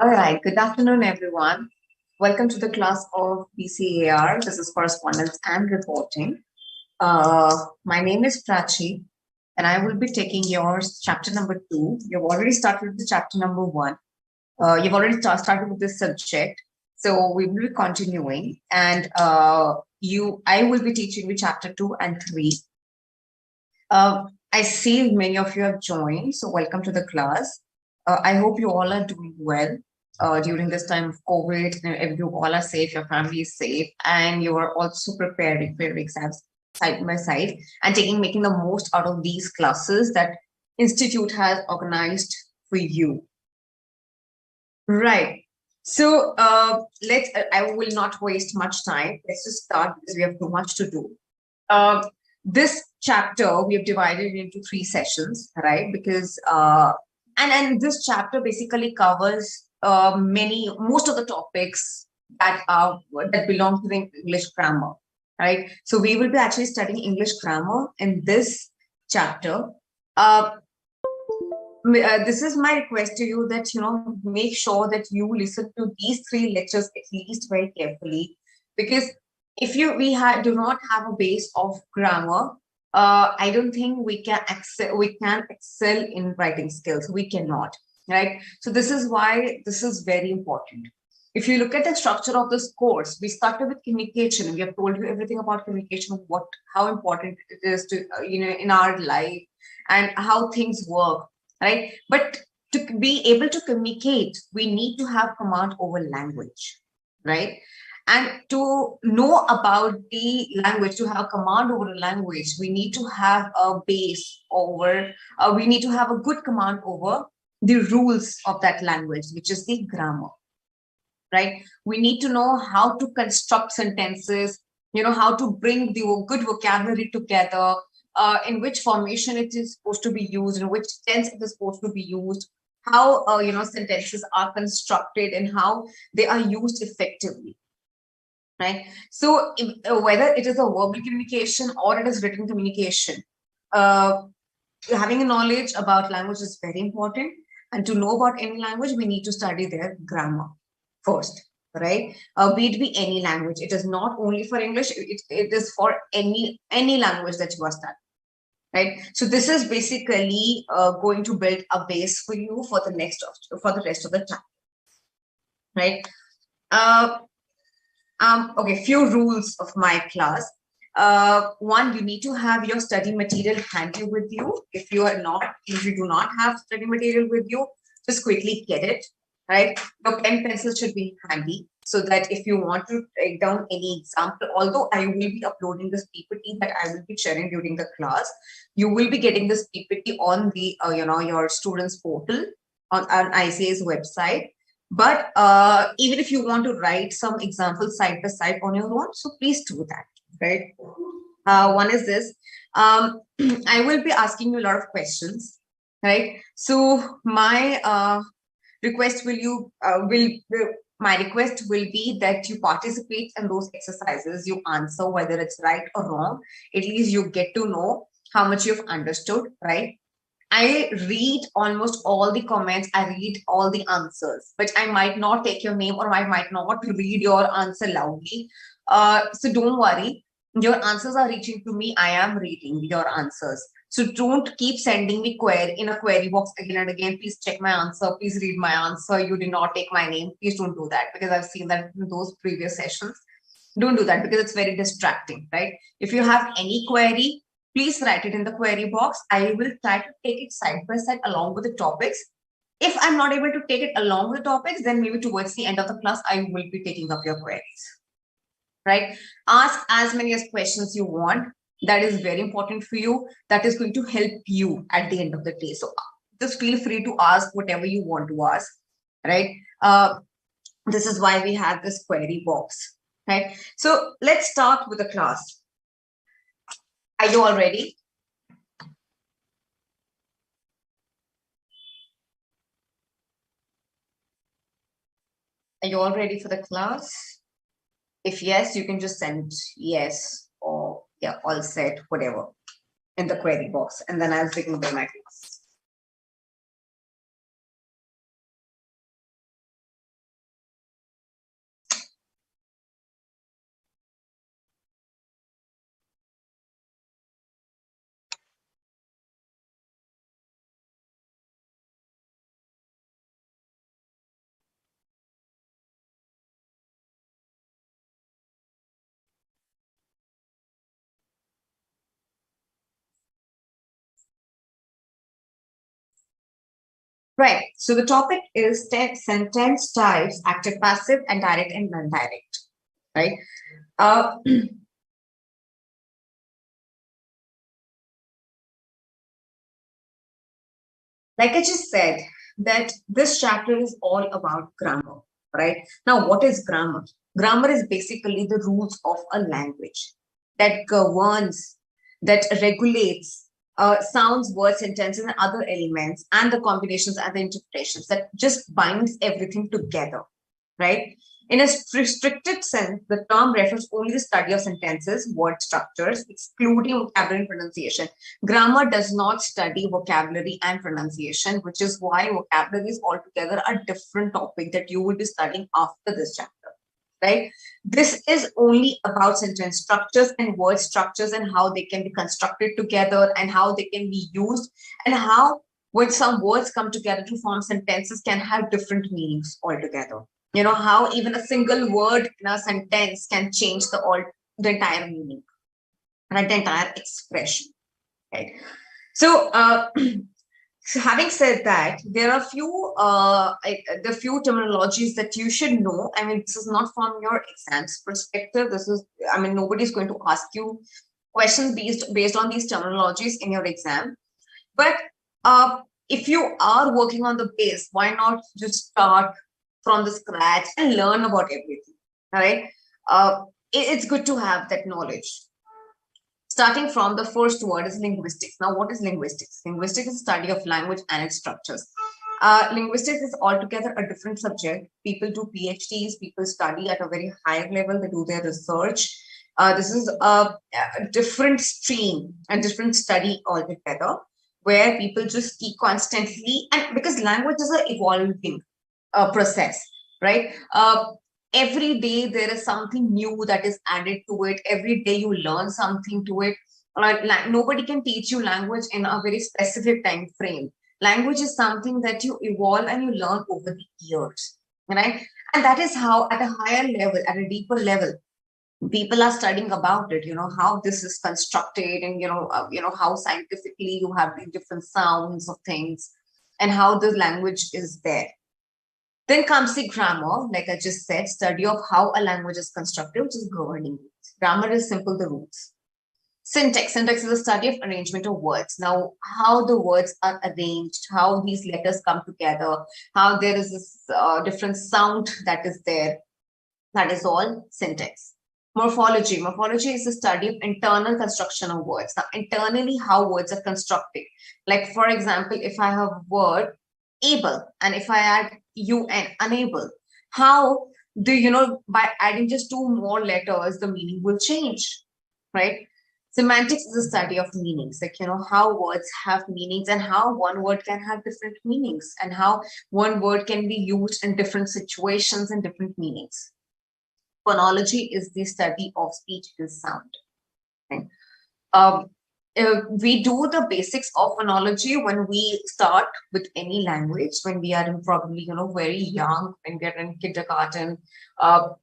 All right, good afternoon, everyone. Welcome to the class of BC&R. This is correspondence and reporting. My name is Prachi, and I will be taking yours chapter number 2. You've already started with the chapter number 1. You've already started with this subject, so we will be continuing. And I will be teaching you chapter 2 and 3. I see many of you have joined, so welcome to the class. I hope you all are doing well during this time of COVID. You all are safe, your family is safe, and you are also preparing for your exams side by side and making the most out of these classes that Institute has organized for you. Right. So I will not waste much time. Let's just start because we have too much to do. This chapter we have divided into 3 sessions, right? Because and this chapter basically covers most of the topics that belong to the English grammar, right? So we will be actually studying English grammar in this chapter. This is my request to you that make sure that you listen to these 3 lectures at least very carefully, because if do not have a base of grammar, I don't think we can excel in writing skills. We cannot, right? So this is why this is very important. If you look at the structure of this course, we started with communication. We have told you everything about communication, how important it is to in our life and how things work, right? But to be able to communicate, we need to have command over language, right? And to know about the language, to have command over a language, we need to have a base over, we need to have a good command over the rules of that language, which is the grammar, right? We need to know how to construct sentences, how to bring the good vocabulary together, in which formation it is supposed to be used, in which tense it is supposed to be used, how sentences are constructed and how they are used effectively, right? So whether it is a verbal communication or it is written communication, having a knowledge about language is very important. And to know about any language, we need to study their grammar first, right? Be it be any language. It is not only for English, it is for any language that you are studying, right? So this is basically going to build a base for you for the rest of the time, right? Okay, few rules of my class. One, you need to have your study material handy with you. If you do not have study material with you, just quickly get it, right? Your pen pencil should be handy so that if you want to write down any example, although I will be uploading this PPT that I will be sharing during the class, you will be getting this PPT on the your students portal on ICAI's website. But even if you want to write some examples side by side on your own, so please do that, right? One is this. I will be asking you a lot of questions, right? So my request my request will be that you participate in those exercises. You answer whether it's right or wrong. At least you get to know how much you've understood, right? I read almost all the comments. I read all the answers, but I might not take your name or I might not read your answer loudly. So don't worry. Your answers are reaching to me. I am reading your answers. So don't keep sending me in a query box again and again. Please check my answer. Please read my answer. You did not take my name. Please don't do that, because I've seen that in those previous sessions. Don't do that because it's very distracting, right? If you have any query, please write it in the query box. I will try to take it side by side along with the topics. If I'm not able to take it along with the topics, then maybe towards the end of the class, I will be taking up your queries, right? Ask as many as questions you want. That is very important for you. That is going to help you at the end of the day. So just feel free to ask whatever you want to ask, right? This is why we have this query box, right? So let's start with the class. Are you all ready? Are you all ready for the class? If yes, you can just send yes or yeah, all set, whatever, in the query box, and then I'll begin my class. Right. So the topic is sentence types, active, passive, and direct and non-direct. Right. Uh, like I just said, that this chapter is all about grammar. Right. Now, what is grammar? Grammar is basically the rules of a language that governs, that regulates sounds, words, sentences, and other elements, and the combinations and the interpretations that just binds everything together. Right? In a restricted sense, the term refers only to the study of sentences, word structures, excluding vocabulary and pronunciation. Grammar does not study vocabulary and pronunciation, which is why vocabulary is altogether a different topic that you will be studying after this chapter, right? This is only about sentence structures and word structures and how they can be constructed together and how they can be used and how when some words come together to form sentences can have different meanings altogether. You know, how even a single word in a sentence can change the entire meaning, right? The entire expression, right? So, so having said that, there are the few terminologies that you should know. I mean, this is not from your exams perspective. This is, I mean, nobody's going to ask you questions based on these terminologies in your exam. But if you are working on the base, why not just start from the scratch and learn about everything, right? It's good to have that knowledge. Starting from the first word is linguistics. Now, what is linguistics? Linguistics is study of language and its structures. Linguistics is altogether a different subject. People do PhDs, people study at a very high level, they do their research. This is a different stream, a different study altogether, where people just keep constantly, and because language is an evolving process, right? Every day there is something new that is added to it. Every day you learn something to it. Nobody can teach you language in a very specific time frame. Language is something that you evolve and you learn over the years, right? And that is how, at a higher level, at a deeper level, people are studying about it. You know how this is constructed, and how scientifically you have the different sounds of things, and how the language is there. Then comes the grammar, like I just said, study of how a language is constructed, which is governing rules. Grammar is simple, the rules. Syntax is a study of arrangement of words. Now, how the words are arranged, how these letters come together, how there is this different sound that is there. That is all syntax. Morphology is the study of internal construction of words. Now, internally, how words are constructed. Like, for example, if I have a word able, and if I add un, unable, how do by adding just two more letters, the meaning will change, right? Semantics is a study of meanings, like how words have meanings and how one word can have different meanings and how one word can be used in different situations and different meanings. Phonology is the study of speech and sound. Right? We do the basics of phonology when we start with any language, when we are in probably very young, when we are in kindergarten.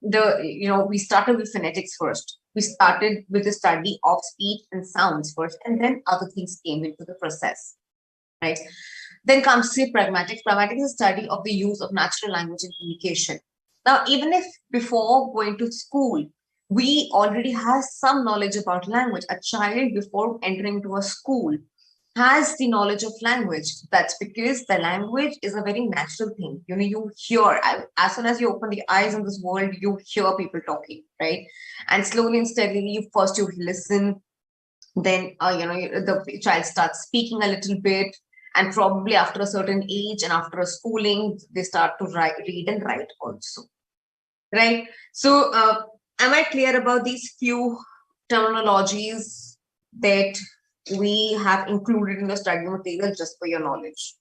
We started with phonetics first. We started with the study of speech and sounds first, and then other things came into the process, right? Then comes the pragmatics. Pragmatics is the study of the use of natural language in communication. Now, even if before going to school, we already have some knowledge about language, a child before entering to a school has the knowledge of language. That's because the language is a very natural thing. You hear, as soon as you open the eyes in this world, you hear people talking, right? And slowly and steadily, first you listen, then the child starts speaking a little bit, and probably after a certain age and after a schooling, they start to read and write also, right? So am I clear about these few terminologies that we have included in the study material just for your knowledge?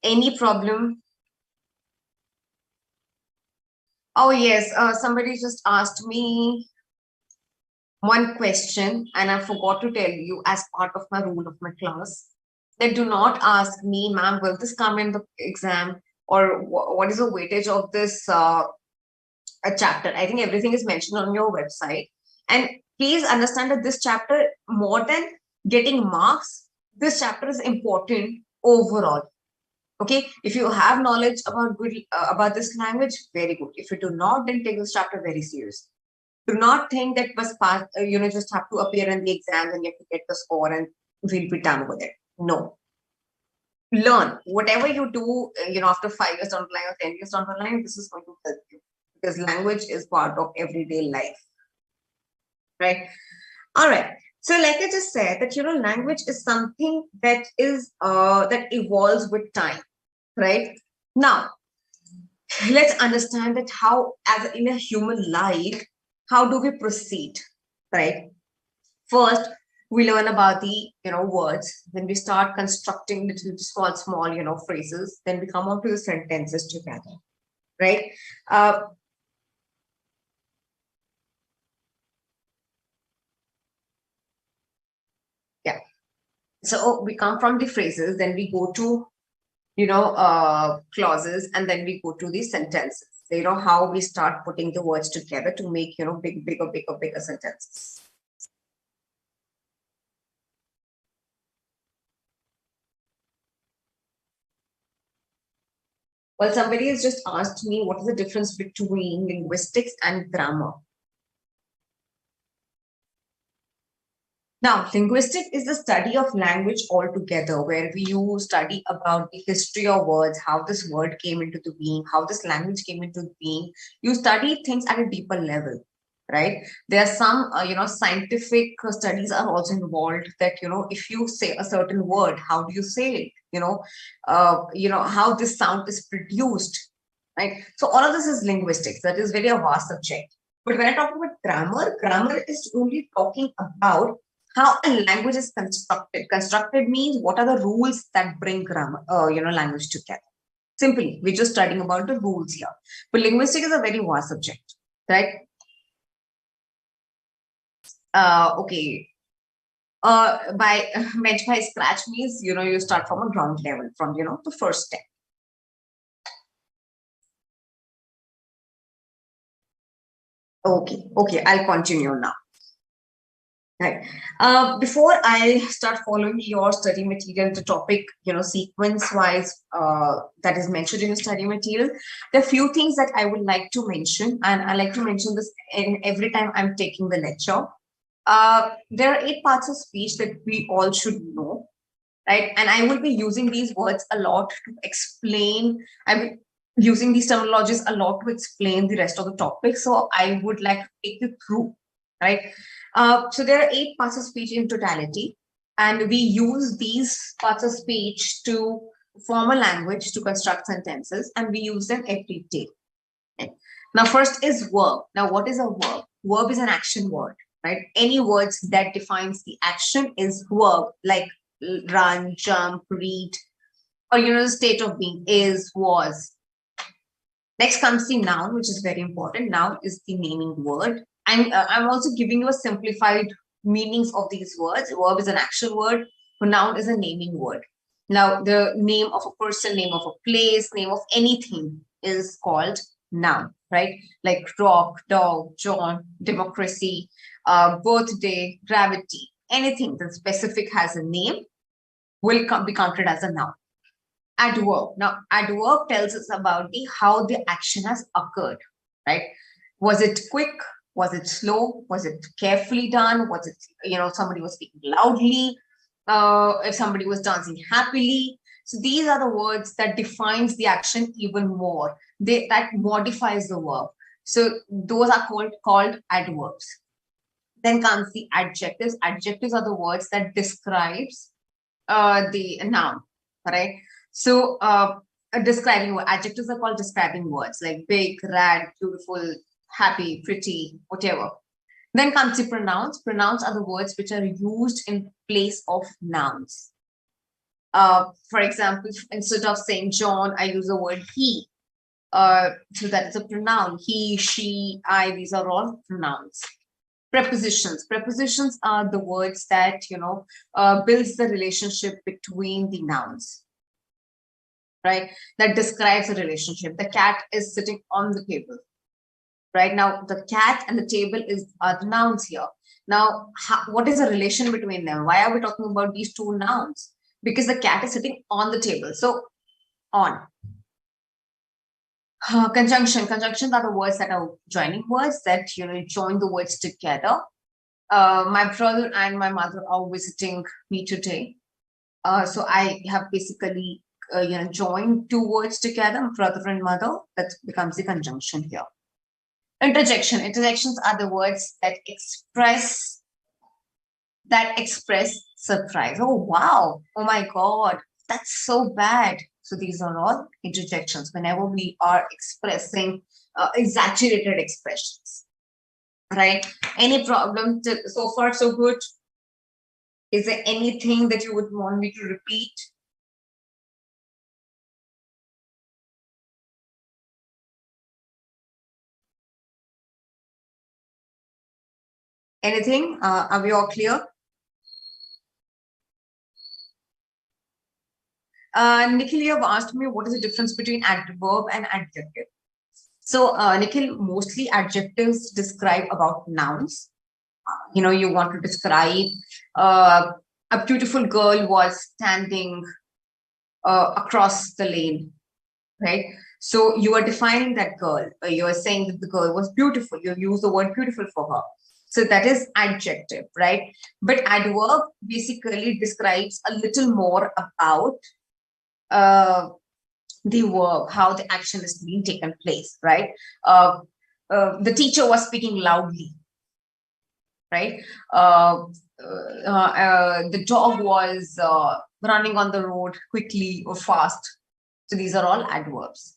Any problem? Oh yes, somebody just asked me one question and I forgot to tell you as part of my rule of my class. They do not ask me, ma'am, will this come in the exam, or what is the weightage of this a chapter? I think everything is mentioned on your website. And please understand that this chapter, more than getting marks, this chapter is important overall. Okay, if you have knowledge about this language, very good. If you do not, then take this chapter very serious. Do not think that was pass, just have to appear in the exams and you have to get the score and we'll be done with it. No. Learn whatever you do, after 5 years down the line or 10 years down the line, this is going to help you because language is part of everyday life, right? All right. So, like I just said, that language is something that is that evolves with time, right? Now, let's understand that how, as in a human life, how do we proceed, right? First, we learn about the words. Then we start constructing little small phrases. Then we come on to the sentences together, right? Yeah. So we come from the phrases. Then we go to clauses, and then we go to the sentences. How we start putting the words together to make bigger sentences. Well, somebody has just asked me what is the difference between linguistics and grammar. Now, linguistic is the study of language altogether, where you study about the history of words, how this word came into the being, how this language came into being. You study things at a deeper level, right? There are some, scientific studies are also involved that, if you say a certain word, how do you say it? How this sound is produced, right? So all of this is linguistics. That is very a vast subject. But when I talk about grammar is only talking about how a language is constructed. Constructed means what are the rules that bring grammar, language together. Simply, we're just studying about the rules here. But linguistics is a very vast subject, right? Okay. By meant by scratch means you start from a ground level, from the first step. Okay, I'll continue now. Right. Before I start following your study material, the topic, sequence-wise, that is mentioned in the study material, there are few things that I would like to mention, and I like to mention this in every time I'm taking the lecture. There are 8 parts of speech that we all should know, right? And I will be using these words a lot to explain. I'm using these terminologies a lot to explain the rest of the topic. So I would like to take you through, right? So there are 8 parts of speech in totality, and we use these parts of speech to form a language, to construct sentences, and we use them every day. Okay. Now, first is verb. Now, what is a verb? Verb is an action word, right? Any words that defines the action is verb, like run, jump, read, or the state of being, is, was. Next comes the noun, which is very important. Noun is the naming word. I'm also giving you a simplified meanings of these words. Verb is an action word. Noun is a naming word. Now, the name of a person, name of a place, name of anything is called noun, right? Like rock, dog, John, democracy, birthday, gravity, anything that specific has a name will be counted as a noun. Adverb. Now, adverb tells us about how the action has occurred, right? Was it quick? Was it slow? Was it carefully done? Was it, somebody was speaking loudly? If somebody was dancing happily? So these are the words that defines the action even more. That modifies the verb. So those are called adverbs. Then comes the adjectives. Adjectives are the words that describes the noun, right? So describing adjectives are called describing words like big, rad, beautiful, happy, pretty, whatever. Then comes the pronouns. Pronouns are the words which are used in place of nouns. For example, instead of saying John, I use the word he. So that is a pronoun. He, she, I, these are all pronouns. Prepositions. Prepositions are the words that, builds the relationship between the nouns, right? That describes a relationship. The cat is sitting on the table. right? Now, the cat and the table are the nouns here. Now, what is the relation between them? Why are we talking about these two nouns? Because the cat is sitting on the table. So, on. Conjunctions are the words that are joining words that, join the words together. My brother and my mother are visiting me today. So I have basically, joined two words together, brother and mother. That becomes the conjunction here. Interjection. Interjections are the words that express surprise. Oh, wow. Oh, my God. That's so bad. So these are all interjections whenever we are expressing exaggerated expressions, right? Any problem so far, so good? Is there anything that you would want me to repeat? Anything? Are we all clear? Nikhil, you have asked me what is the difference between adverb and adjective. So, Nikhil, mostly adjectives describe about nouns. You want to describe a beautiful girl was standing across the lane, right? So you are defining that girl. You are saying that the girl was beautiful. You use the word beautiful for her. So that is adjective, right? But adverb basically describes a little more about the verb, how the action is being taken place, right? The teacher was speaking loudly, right? The dog was running on the road quickly or fast. So these are all adverbs.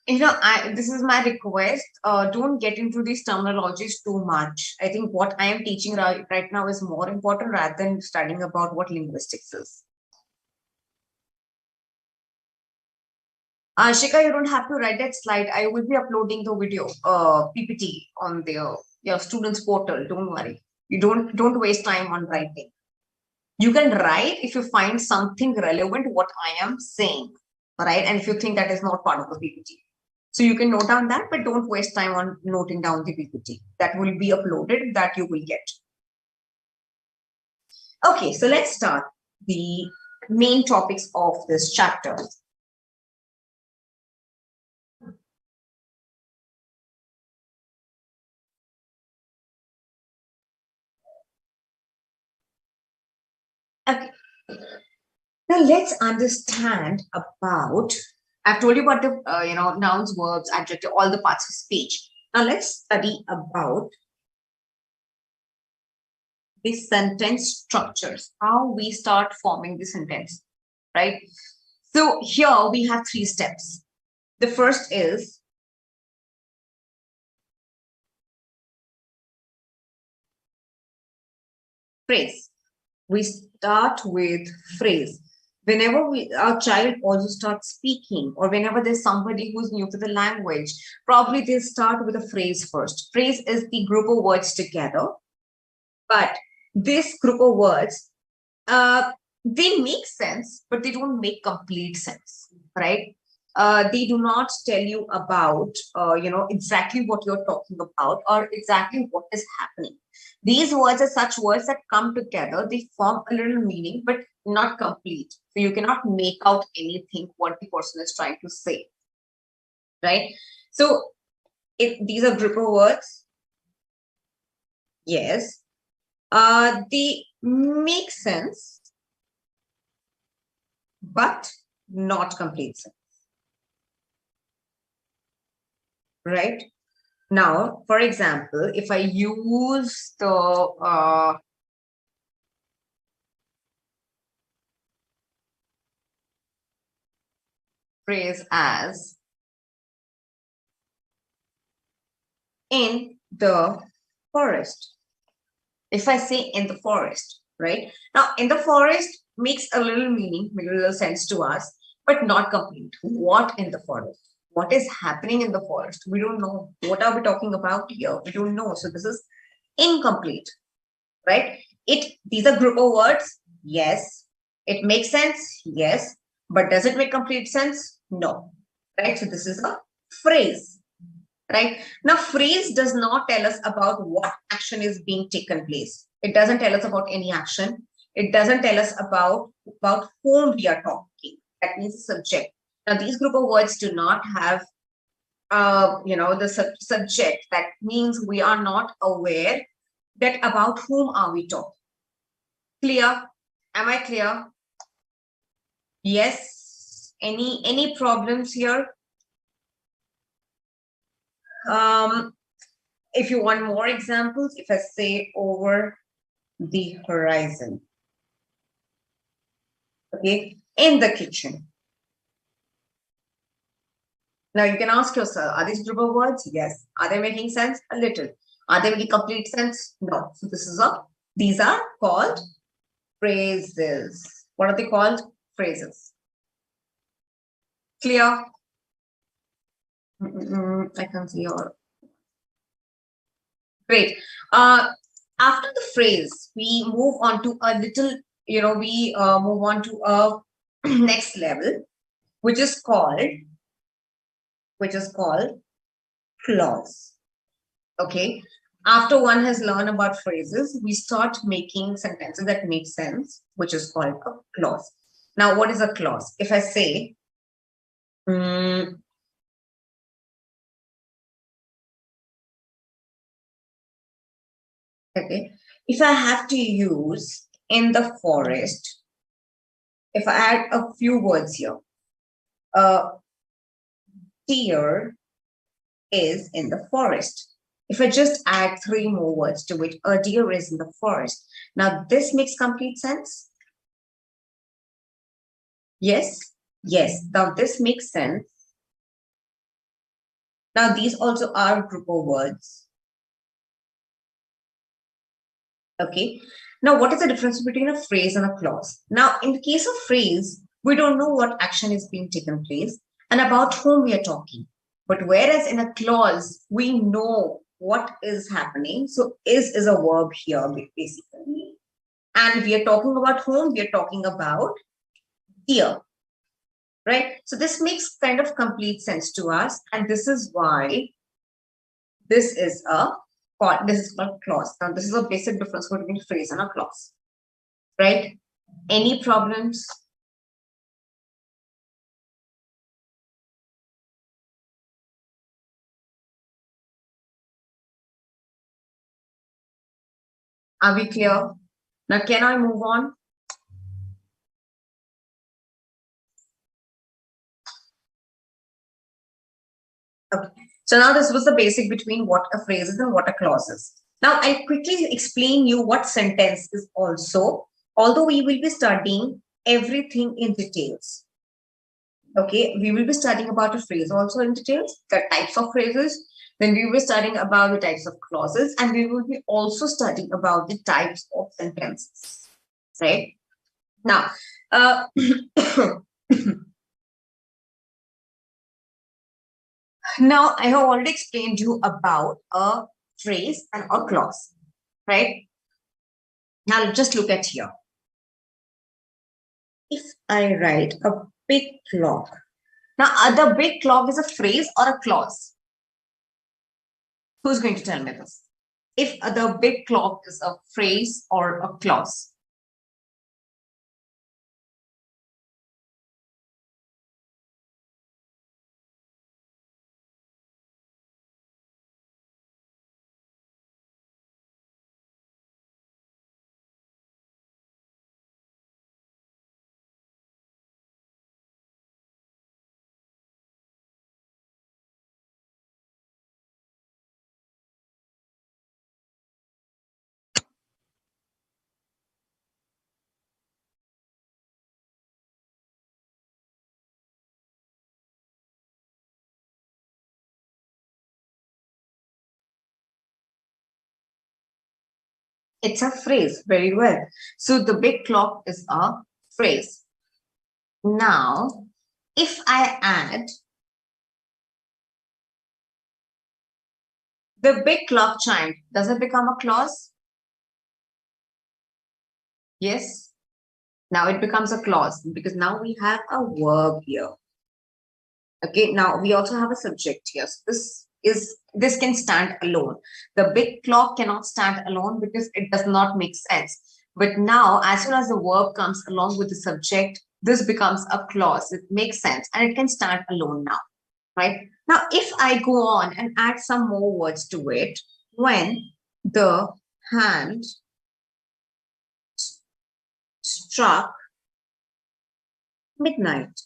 This is my request. Don't get into these terminologies too much. I think what I am teaching right now is more important rather than studying about what linguistics is. Shika, you don't have to write that slide. I will be uploading the video, PPT on your students portal. Don't worry. You don't waste time on writing. You can write if you find something relevant to what I am saying, right? And if you think that is not part of the PPT. So you can note down that, but don't waste time on noting down the PPT. That will be uploaded, that you will get. Okay, so let's start the main topics of this chapter. Okay. Now let's understand about, I've told you about the, nouns, verbs, adjective, all the parts of speech. Now let's study about the sentence structures, how we start forming the sentence, right? So here we have 3 steps. The first is phrase. We start with phrase. Whenever our child also starts speaking, or whenever there's somebody who's new to the language, probably they start with a phrase first. Phrase is the group of words together, but this group of words, they make sense, but they don't make complete sense, right? They do not tell you about, exactly what you're talking about or exactly what is happening. These words are such words that come together, they form a little meaning, but not complete. So you cannot make out anything what the person is trying to say, right? So if these are group of words, yes, they make sense, but not complete sense, right? Now, for example, if I use the phrase as in the forest, if I say in the forest, right? Now, in the forest makes a little meaning, makes a little sense to us, but not complete. What in the forest? What is happening in the forest? We don't know. What are we talking about here? We don't know. So this is incomplete, right? These are group of words. Yes. It makes sense. Yes. But does it make complete sense? No. Right. So this is a phrase. Right. Now, phrase does not tell us about what action is being taken place. It doesn't tell us about any action. It doesn't tell us about whom we are talking. That means the subject. Now, these group of words do not have the subject. That means we are not aware that about whom are we talking. Clear? Am I clear? Yes. Any problems here? If you want more examples, if I say over the horizon, okay, in the kitchen. Now you can ask yourself, are these group of words? Yes. Are they making sense? A little. Are they making complete sense? No. So these are called phrases. What are they called? Phrases. Clear? I can see your. Great. After the phrase, we move on to a little, we move on to a next level, which is called clause. Okay. After one has learned about phrases, we start making sentences that make sense, which is called a clause. Now, what is a clause? If I say, okay, if I have to use in the forest, if I add a few words here, deer is in the forest. If I just add 3 more words to it, a deer is in the forest. Now, this makes complete sense. Yes, yes. Now, this makes sense. Now, these also are group of words. Okay. Now, what is the difference between a phrase and a clause? Now, in the case of phrase, we don't know what action is being taken place and about whom we are talking. But whereas in a clause, we know what is happening. So, is a verb here, basically. And we are talking about whom? We are talking about deer. Right? So, this makes kind of complete sense to us. And this is why this is called clause. Now, this is a basic difference between phrase and a clause. Right? Any problems? Are we clear? Now, can I move on? Okay. So now this was the basic between what a phrase is and what a clause is. Now, I'll quickly explain you what sentence is also, although we will be studying everything in details. Okay, we will be studying about a phrase also in details, the types of phrases. Then we will be studying about the types of clauses, and we will be also studying about the types of sentences. Right? Now, now I have already explained you about a phrase and a clause. Right? Now just look at here. If I write a big clock, now the big clock is a phrase or a clause? Who's going to tell me this? If the big clock is a phrase or a clause? It's a phrase. Very well. So the big clock is a phrase. Now, if I add the big clock chimed, does it become a clause? Yes. Now it becomes a clause because now we have a verb here. Okay, now we also have a subject here. So this can stand alone. The big clock cannot stand alone because it does not make sense. But now, as soon as the verb comes along with the subject, this becomes a clause. It makes sense and it can stand alone now, right? Now, if I go on and add some more words to it, when the hand struck midnight.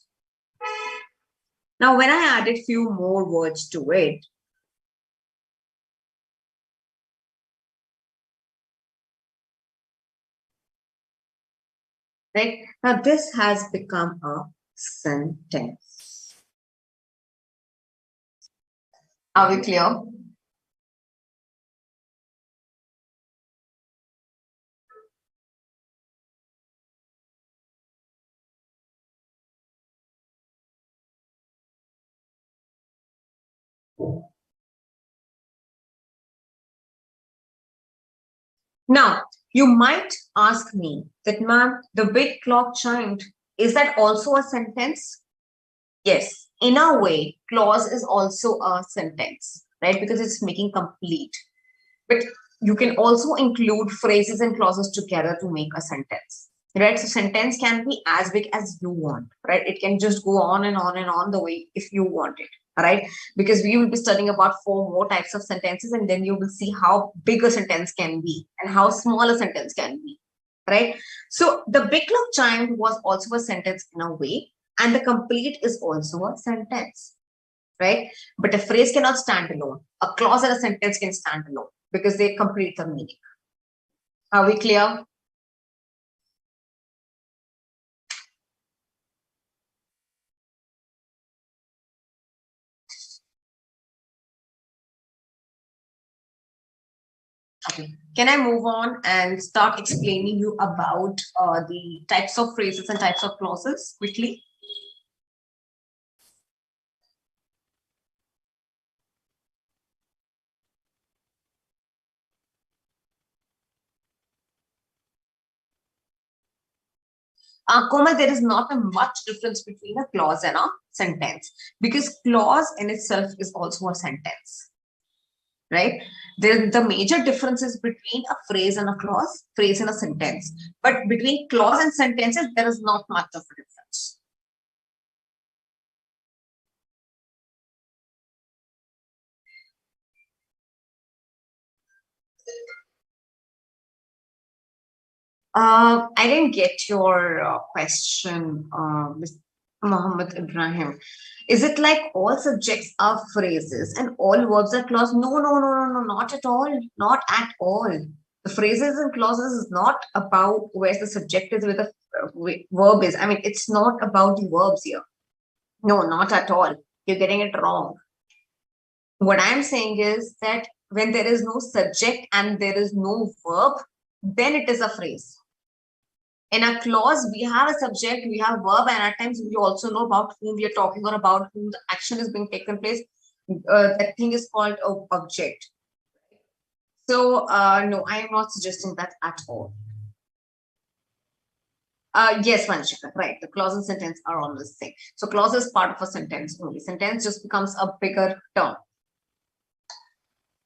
Now, when I added few more words to it, right? Now, this has become a sentence. Are we clear? Now, you might ask me that, ma'am, the big clock chimed. Is that also a sentence? Yes. In a way, clause is also a sentence, right? Because it's making complete. But you can also include phrases and clauses together to make a sentence, right? So sentence can be as big as you want, right? It can just go on and on and on the way if you want it, right? Because we will be studying about 4 more types of sentences, and then you will see how big a sentence can be and how small a sentence can be, right? So the big clock chimed was also a sentence in a way, and the complete is also a sentence, right? But a phrase cannot stand alone. A clause and a sentence can stand alone because they complete the meaning. Are we clear? Okay. Can I move on and start explaining you about the types of phrases and types of clauses quickly? Komal, there is not a much difference between a clause and a sentence because clause in itself is also a sentence, right? The major difference is between a phrase and a clause, phrase and a sentence. But between clause and sentences, there is not much of a difference. I didn't get your question, Mr. Mohammed Ibrahim. Is it like all subjects are phrases and all verbs are clauses? No, no, no, no, no, not at all. Not at all. The phrases and clauses is not about where the subject is, where the verb is. I mean, it's not about the verbs here. No, not at all. You're getting it wrong. What I'm saying is that when there is no subject and there is no verb, then it is a phrase. In a clause, we have a subject, we have verb, and at times we also know about whom we are talking or about whom the action is being taken place. That thing is called an object. So, no, I am not suggesting that at all. Yes, Vanshika, right. The clause and sentence are all the same. So, clause is part of a sentence only. Sentence just becomes a bigger term.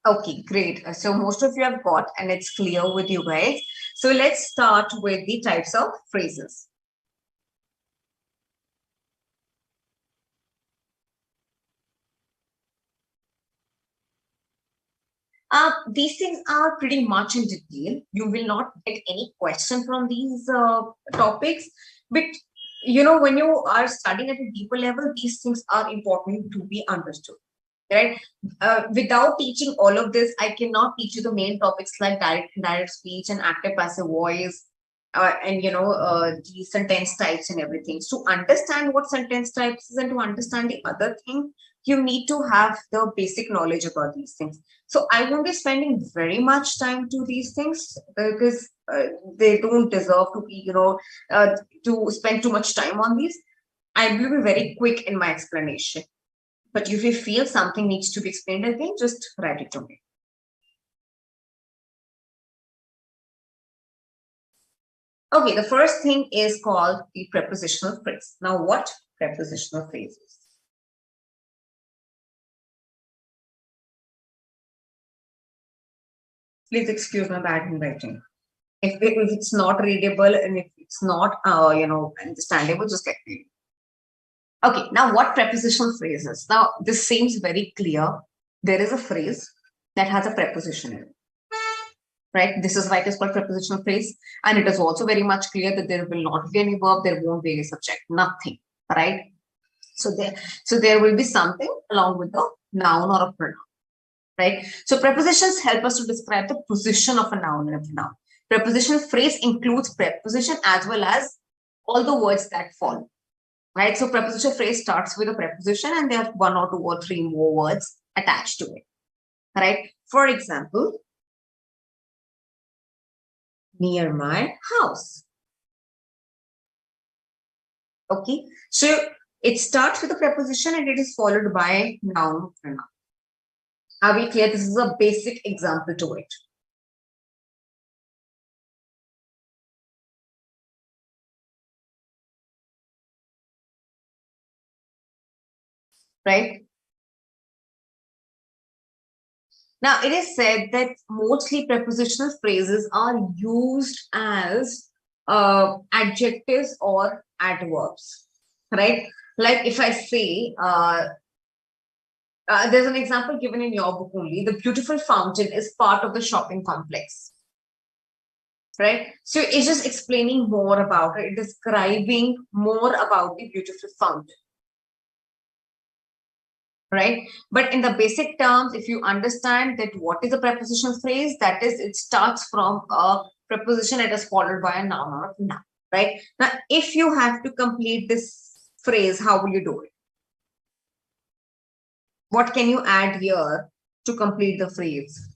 Okay, great. So most of you have got, and it's clear with you guys. So let's start with the types of phrases. These things are pretty much in detail. You will not get any question from these topics, but you know, when you are studying at a deeper level, these things are important to be understood, right? Without teaching all of this, I cannot teach you the main topics like direct and indirect speech and active passive voice, and the sentence types and everything. To understand what sentence types is and to understand the other thing, you need to have the basic knowledge about these things. So I won't be spending very much time to these things because they don't deserve to be, to spend too much time on these. I will be very quick in my explanation. But if you feel something needs to be explained again, just write it to me. Okay, the first thing is called the prepositional phrase. Now, what prepositional phrase is? Please excuse my bad handwriting. If it's not readable and if it's not, understandable, just let me know. Okay, now what prepositional phrases? Now, this seems very clear. There is a phrase that has a preposition in it. Right? This is why it is called prepositional phrase. And it is also very much clear that there will not be any verb, there won't be any subject, nothing. Right? So there will be something along with the noun or a pronoun. Right? So prepositions help us to describe the position of a noun and a pronoun. Prepositional phrase includes preposition as well as all the words that follow. Right? So prepositional phrase starts with a preposition and there are 1 or 2 or 3 more words attached to it. Right? For example, near my house. Okay, so it starts with a preposition and it is followed by noun or pronoun. Are we clear? This is a basic example to it. Right? Now, it is said that mostly prepositional phrases are used as adjectives or adverbs, right? Like if I say, there's an example given in your book only, the beautiful fountain is part of the shopping complex, right? So it's just explaining more about it, describing more about the beautiful fountain. Right? But in the basic terms, if you understand that what is a prepositional phrase, that is, it starts from a preposition that is followed by a noun or a pronoun, right? Now, if you have to complete this phrase, how will you do it? What can you add here to complete the phrase?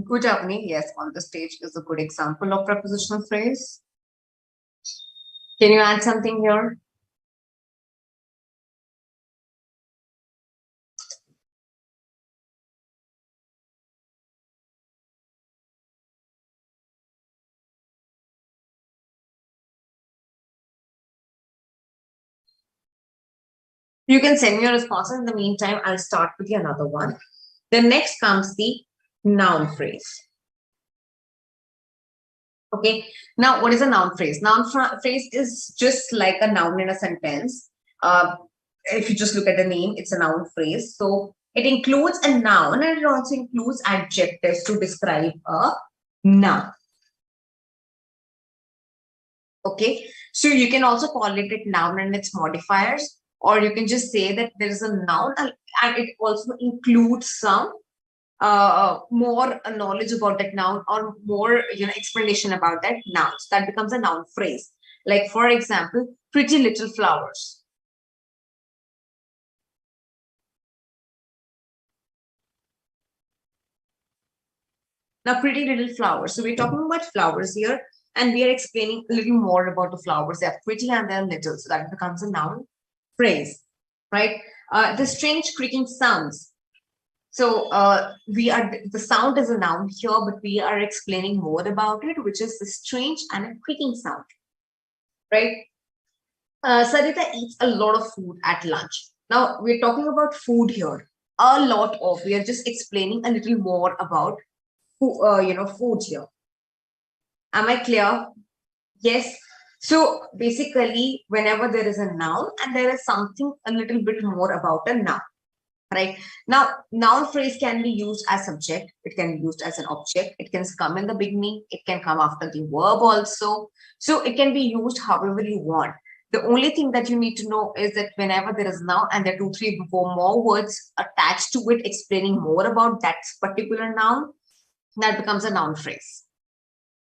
Good, Avni. Yes, on the stage is a good example of prepositional phrase. Can you add something here? You can send me your responses. In the meantime, I'll start with another one. Then next comes the noun phrase. Okay, now what is a noun phrase? Noun phrase is just like a noun in a sentence. If you just look at the name, it's a noun phrase. So it includes a noun and it also includes adjectives to describe a noun. Okay, so you can also call it a noun and its modifiers, or you can just say that there is a noun and it also includes some more knowledge about that noun or more explanation about that noun. So that becomes a noun phrase. Like for example, pretty little flowers. Now, pretty little flowers. So we're talking about flowers here, and we are explaining a little more about the flowers. They're pretty and they're little, so that becomes a noun phrase, right? The strange creaking sounds. So the sound is a noun here, but we are explaining more about it, which is the strange and a creaking sound, right? Sarita eats a lot of food at lunch. Now we're talking about food here. A lot of. We are just explaining a little more about, food here. Am I clear? Yes. So basically, whenever there is a noun and there is something a little bit more about a noun. Right now, noun phrase can be used as subject, it can be used as an object, it can come in the beginning, it can come after the verb also. So it can be used however you want. The only thing that you need to know is that whenever there is noun and there are 2, 3 or more words attached to it explaining more about that particular noun, that becomes a noun phrase.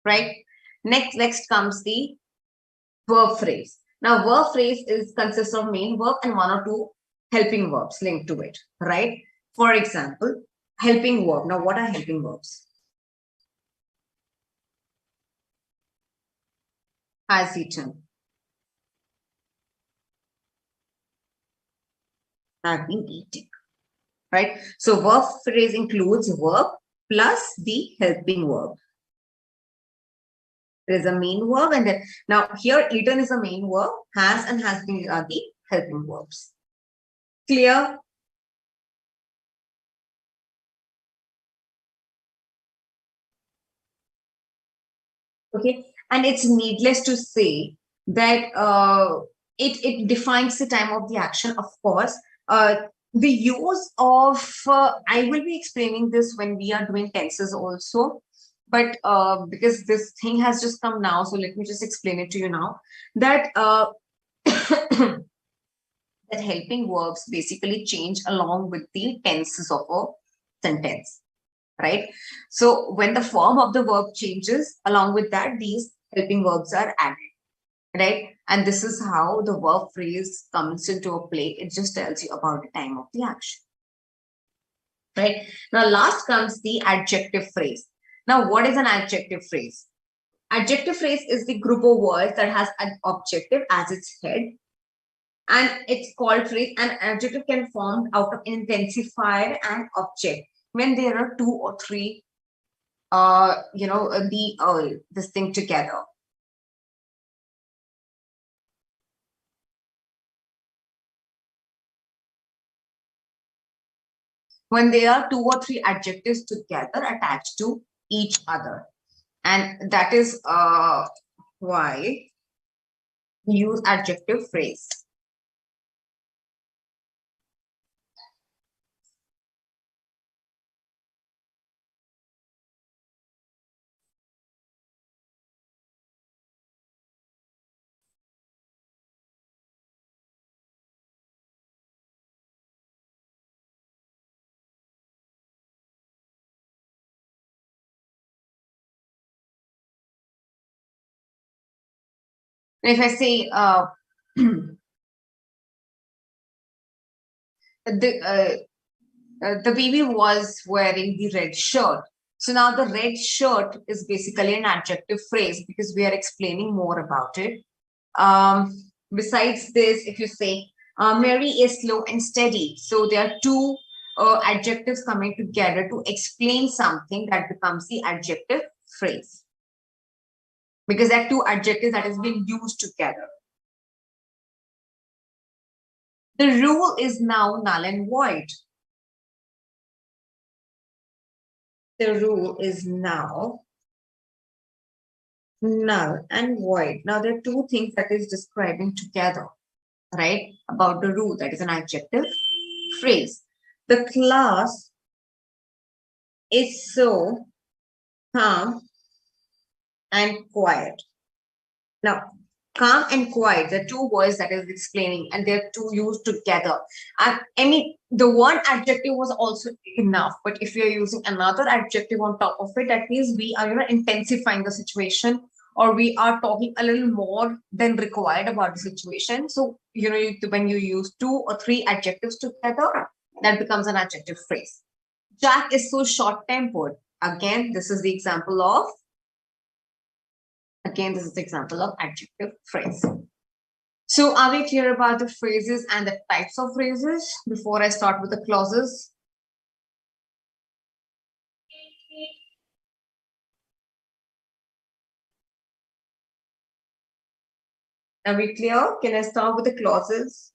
Right? Next comes the verb phrase. Now, verb phrase consists of main verb and 1 or 2 helping verbs linked to it, right? For example, helping verb. Now, what are helping verbs? Has eaten. Have been eating. Right? So verb phrase includes verb plus the helping verb. There is a main verb, and then now here eaten is a main verb, has and has been are the helping verbs. Clear? Okay, and it's needless to say that it defines the time of the action, of course. The use of I will be explaining this when we are doing tenses also, but because this thing has just come now, so let me just explain it to you now. That that helping verbs basically change along with the tenses of a sentence, right? So when the form of the verb changes, along with that, these helping verbs are added, right? And this is how the verb phrase comes into a play. It just tells you about the time of the action, right? Now, last comes the adjective phrase. Now, what is an adjective phrase? Adjective phrase is the group of words that has an objective as its head, and it's called phrase. An adjective can form out of intensifier and object when there are two or three this thing together. When there are two or three adjectives together attached to each other. And that is why we use adjective phrase. And if I say the baby was wearing the red shirt. So now the red shirt is basically an adjective phrase because we are explaining more about it. Besides this, if you say Mary is slow and steady, so there are two adjectives coming together to explain something that becomes the adjective phrase because there are two adjectives that is being used together. The rule is now null and void. The rule is now null and void. Now there are two things that is describing together, right? About the rule, that is an adjective phrase. The class is so calm and quiet. Now, calm and quiet, the two words that is explaining, and they're two used together. And the one adjective was also enough, but if you're using another adjective on top of it, that means we are intensifying the situation, or we are talking a little more than required about the situation. So, when you use two or three adjectives together, that becomes an adjective phrase. Jack is so short-tempered. Again, this is the example of adjective phrase. So are we clear about the phrases and the types of phrases before I start with the clauses? Are we clear? Can I start with the clauses?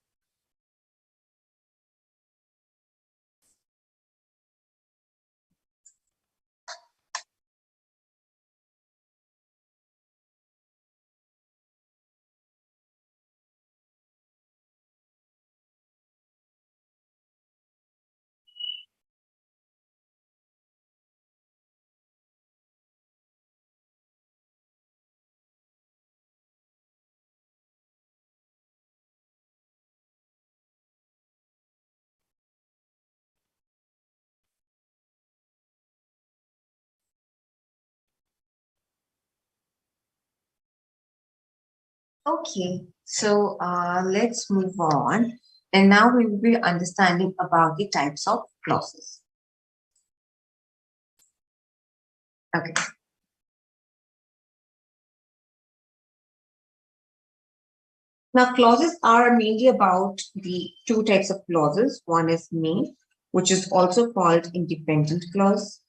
Okay, so let's move on. And now we will be understanding about the types of clauses. Okay. Now, clauses are mainly about the two types of clauses. One is main, which is also called independent clause.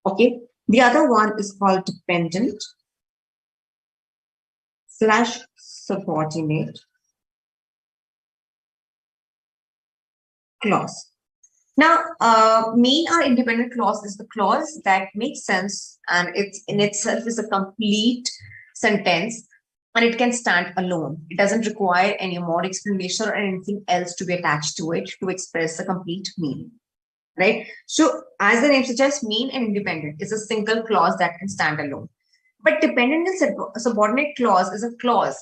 Okay. The other one is called dependent / subordinate clause. Now, main or independent clause is the clause that makes sense and it's in itself is a complete sentence and it can stand alone. It doesn't require any more explanation or anything else to be attached to it to express the complete meaning, right? So, as the name suggests, main and independent is a single clause that can stand alone. But dependent and subordinate clause is a clause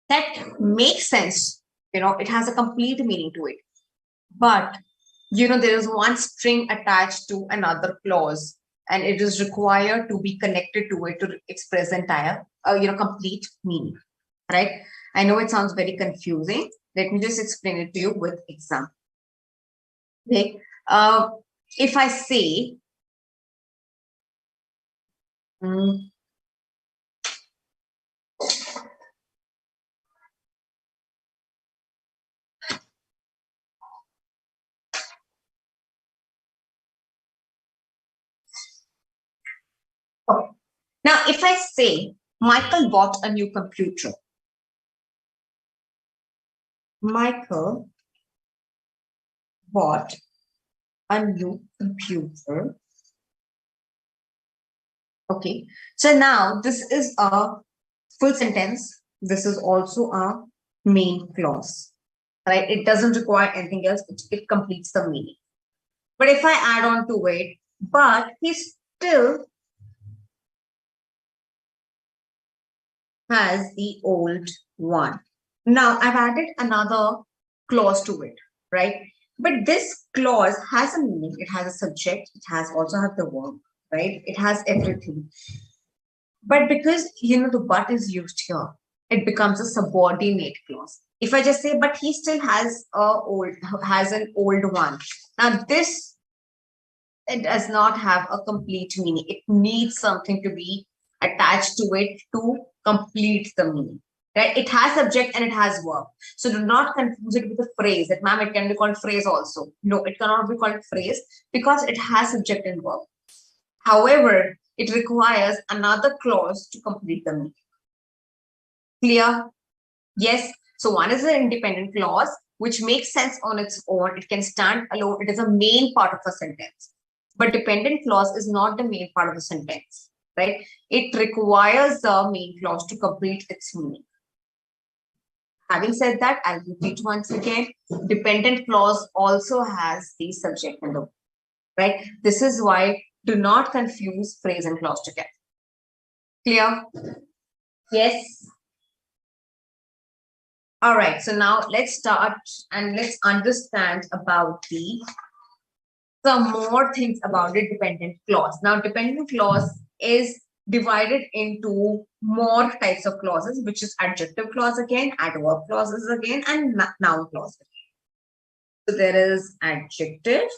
that makes sense. It has a complete meaning to it. But there is one string attached to another clause and it is required to be connected to it to express the entire complete meaning, right? I know it sounds very confusing. Let me just explain it to you with example. Okay. If I say okay. Now, if I say Michael bought a new computer, Michael bought a new computer. Okay, so now this is a full sentence. This is also a main clause, right? It doesn't require anything else. It completes the meaning. But if I add on to it, but he still has the old one. Now I've added another clause to it, right? But this clause has a meaning. It has a subject. It has also have the verb, right? It has everything. But because the but is used here, it becomes a subordinate clause. If I just say, but he still has an old one. Now this, it does not have a complete meaning. It needs something to be attached to it to complete the meaning. Right? It has subject and it has verb. So do not confuse it with a phrase. That ma'am, it can be called phrase also. No, it cannot be called phrase because it has subject and verb. However, it requires another clause to complete the meaning. Clear? Yes. So one is an independent clause, which makes sense on its own. It can stand alone. It is a main part of a sentence. But dependent clause is not the main part of the sentence, right? It requires the main clause to complete its meaning. Having said that, I'll repeat once again. Dependent clause also has the subject and the verb, right? This is why do not confuse phrase and clause together. Clear? Yes. All right. So now let's start and let's understand about some more things about the dependent clause. Now, dependent clause is divided into more types of clauses, which is adjective clause again, adverb clauses again, and noun clause again. So there is adjective,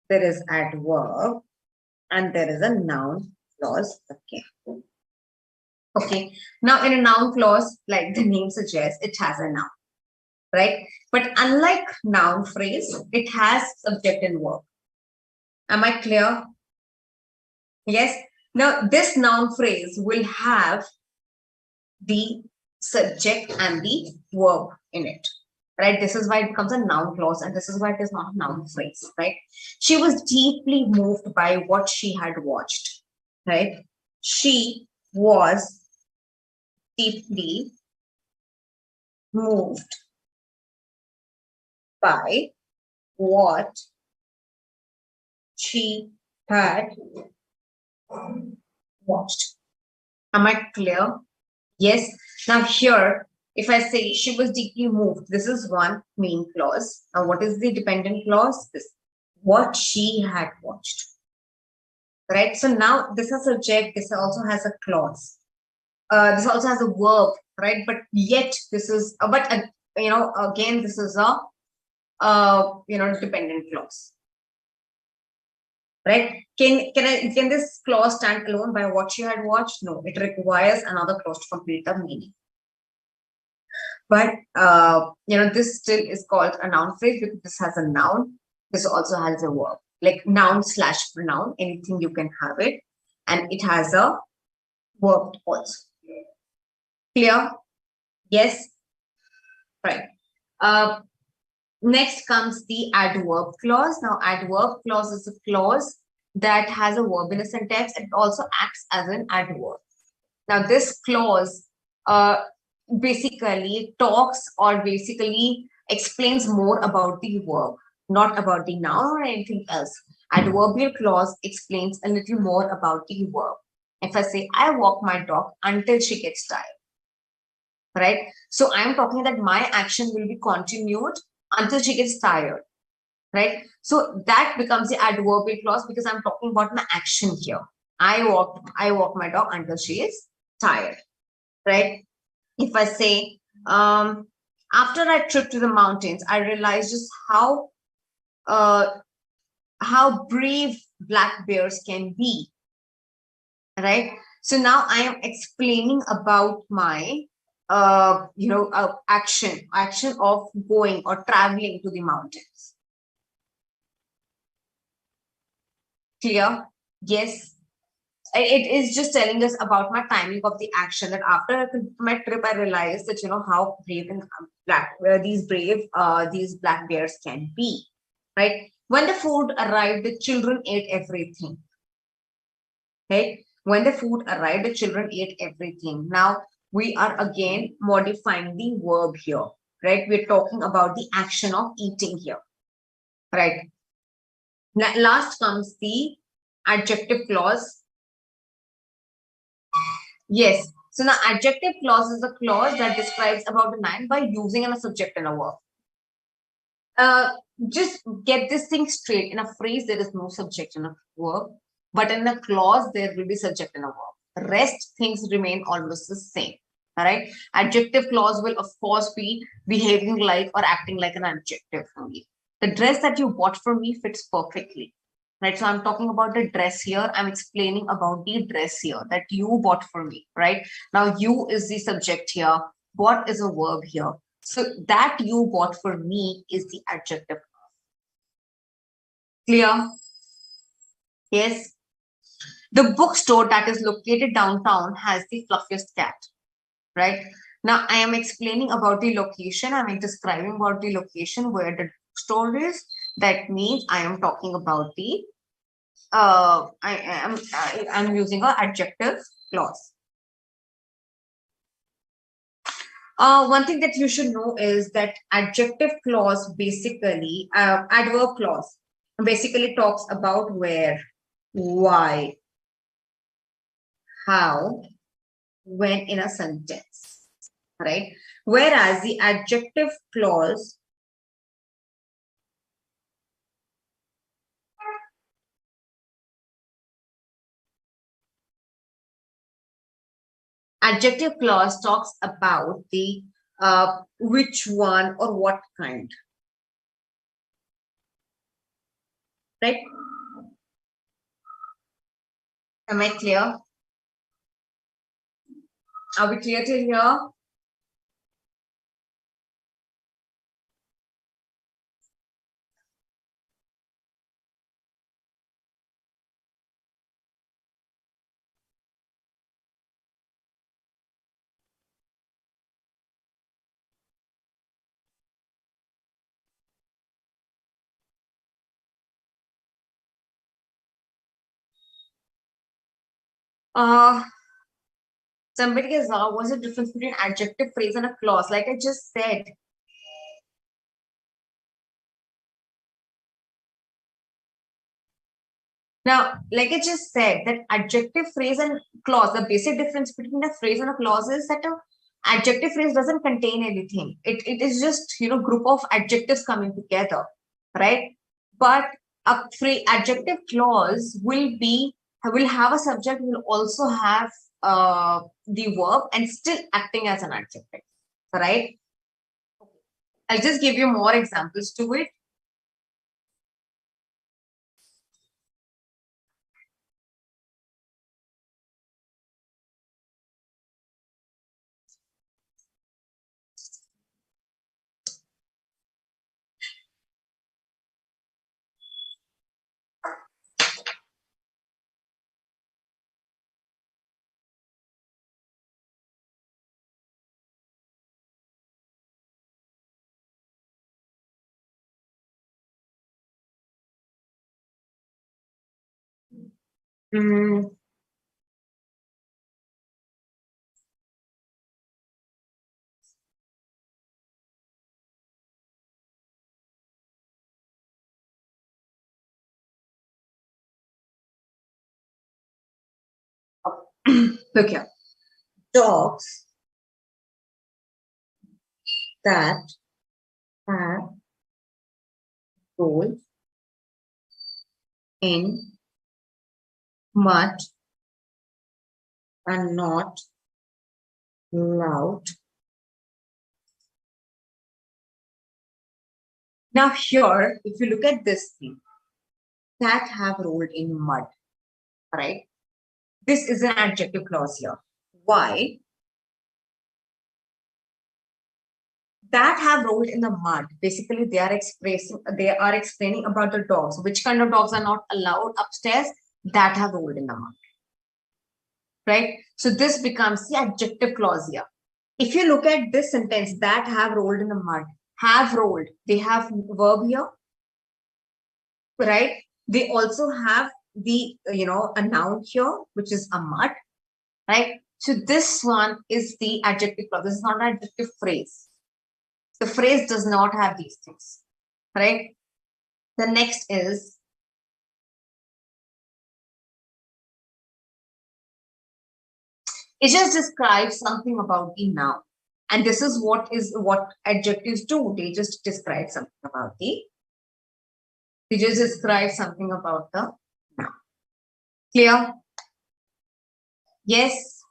there is adverb, and there is a noun clause again. Okay. Now, in a noun clause, like the name suggests, it has a noun, right? But unlike noun phrase, it has subject and verb. Am I clear? Yes. Now, this noun phrase will have the subject and the verb in it, right? This is why it becomes a noun clause, and this is why it is not a noun phrase, right? She was deeply moved by what she had watched, right? She was deeply moved by what she had watched. Am I clear? Yes. Now here, if I say she was deeply moved, this is one main clause. Now what is the dependent clause? This, what she had watched. Right? So now this is a subject, this also has a clause. This also has a verb, right? But yet this is, again, this is a dependent clause, right? Can this clause stand alone by what you had watched? No, it requires another clause to complete the meaning. But this still is called a noun phrase because this has a noun. This also has a verb, like noun / pronoun. Anything you can have it, and it has a verb also. Clear? Yes. Right. Next comes the adverb clause. Now, adverb clause is a clause that has a verb in a sentence. It also acts as an adverb. Now, this clause basically talks or basically explains more about the verb, not about the noun or anything else. Adverbial clause explains a little more about the verb. If I say, I walk my dog until she gets tired, right? So I'm talking that my action will be continued until she gets tired, right? So that becomes the adverbial clause because I'm talking about my action here. I walk my dog until she is tired, right? If I say, after I trip to the mountains, I realized just how brave black bears can be, right? So now I am explaining about my action of going or traveling to the mountains. Clear? Yes. It is just telling us about my timing of the action, that after my trip I realized that how brave and these black bears can be, right? When the food arrived, the children ate everything, right? When the food arrived, the children ate everything. Now we are again modifying the verb here, right? We're talking about the action of eating here, right? Now, last comes the adjective clause. Yes. So now adjective clause is a clause that describes about the noun by using a subject and a verb. Just get this thing straight. In a phrase, there is no subject and a verb, but in a clause, there will be subject and a verb. Rest things remain almost the same. All right. Adjective clause will, of course, be behaving like or acting like an adjective for me. The dress that you bought for me fits perfectly. Right. So I'm talking about the dress here. I'm explaining about the dress here that you bought for me. Right. Now, you is the subject here. Bought is a verb here. So that you bought for me is the adjective. Clear? Yes. The bookstore that is located downtown has the fluffiest cat. Right. Now, I am explaining about the location. I'm describing about the location where the bookstore is. That means I am talking about the I'm using an adjective clause. One thing that you should know is that adjective clause basically, adverb clause basically talks about where, why, how, when in a sentence, right? Whereas the adjective clause talks about the which one or what kind, right? Am I clear? Are we clear till here? Somebody has asked, what's the difference between adjective phrase and a clause? Like I just said, now, like I just said, that adjective phrase and clause, the basic difference between a phrase and a clause is that a adjective phrase doesn't contain anything. It is just, group of adjectives coming together, right? But a adjective clause will have a subject, will also have the verb and still acting as an adjective, right? I'll just give you more examples to it. Mm, look here. Dogs that have rolled in mud are not allowed. Now here, if you look at this thing, that have rolled in mud, right? This is an adjective clause here. Why? That have rolled in the mud. Basically, they are explaining about the dogs. Which kind of dogs are not allowed upstairs? That have rolled in the mud. Right? So this becomes the adjective clause here. If you look at this sentence, that have rolled in the mud, have rolled, they have verb here, right? They also have the, a noun here, which is a mud, right? So this one is the adjective clause. This is not an adjective phrase. The phrase does not have these things, right? The next is, it just describes something about the noun. And this is what adjectives do. They just describe something about they just describe something about the noun. Clear? Yes.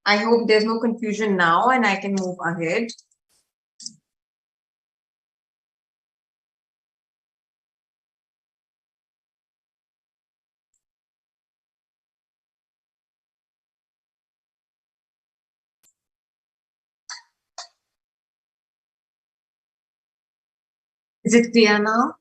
I hope there's no confusion now and I can move ahead. Is it clear now?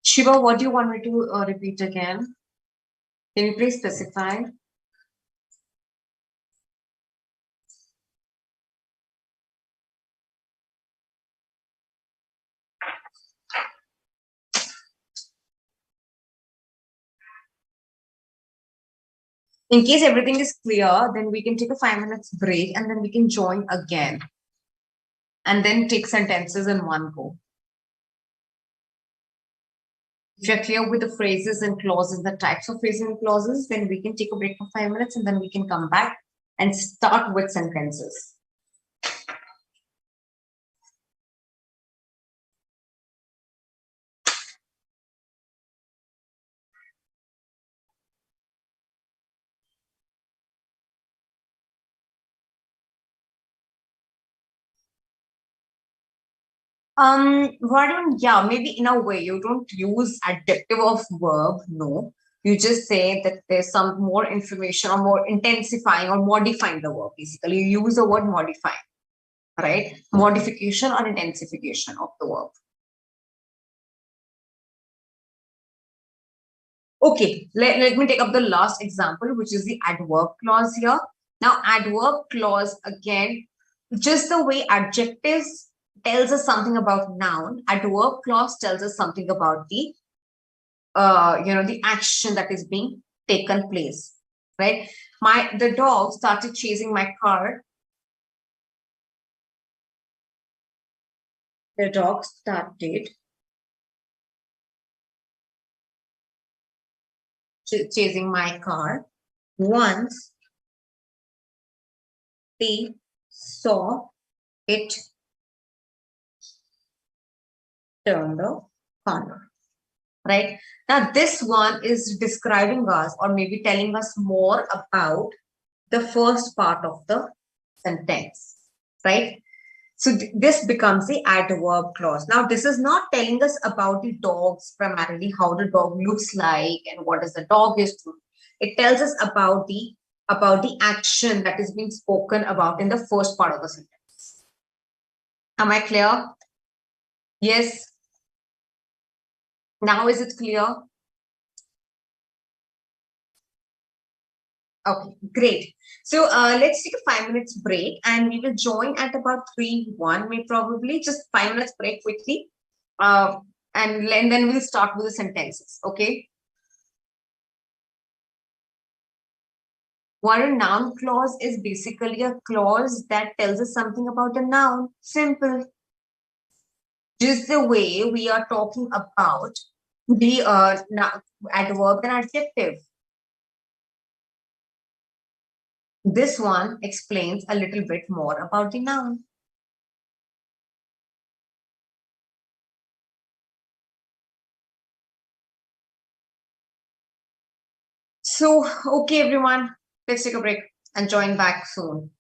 Shiva, what do you want me to repeat again? Can you please specify? In case everything is clear, then we can take a 5 minutes break and then we can join again. And then take sentences in one go. If you're clear with the phrases and clauses, the types of phrases and clauses, then we can take a break for 5 minutes and then we can come back and start with sentences. Yeah, maybe in a way you don't use adjective of verb, no. You just say that there's some more information or more intensifying or modifying the verb. Basically, you use the word modify, right? Modification or intensification of the verb. Okay, let me take up the last example, which is the adverb clause here. Now, adverb clause, again, just the way adjectives tells us something about noun, adverb clause tells us something about the the action that is being taken place, right? The dog started chasing my car. The dog started chasing my car once they saw it turned off. partner, right? Now, this one is describing us or maybe telling us more about the first part of the sentence, right? So this becomes the adverb clause. Now, this is not telling us about the dogs primarily, how the dog looks like and what is the dog is doing. It tells us about the action that is being spoken about in the first part of the sentence. Am I clear? Yes. Now is it clear? Okay, great. So let's take a 5 minutes break and we will join at about 3:01, may probably just 5 minutes break quickly. Uh, and then we'll start with the sentences. Okay. What a noun clause is basically a clause that tells us something about a noun. Simple. Just the way we are talking about the adverb and adjective. This one explains a little bit more about the noun. So, okay, everyone, let's take a break and join back soon.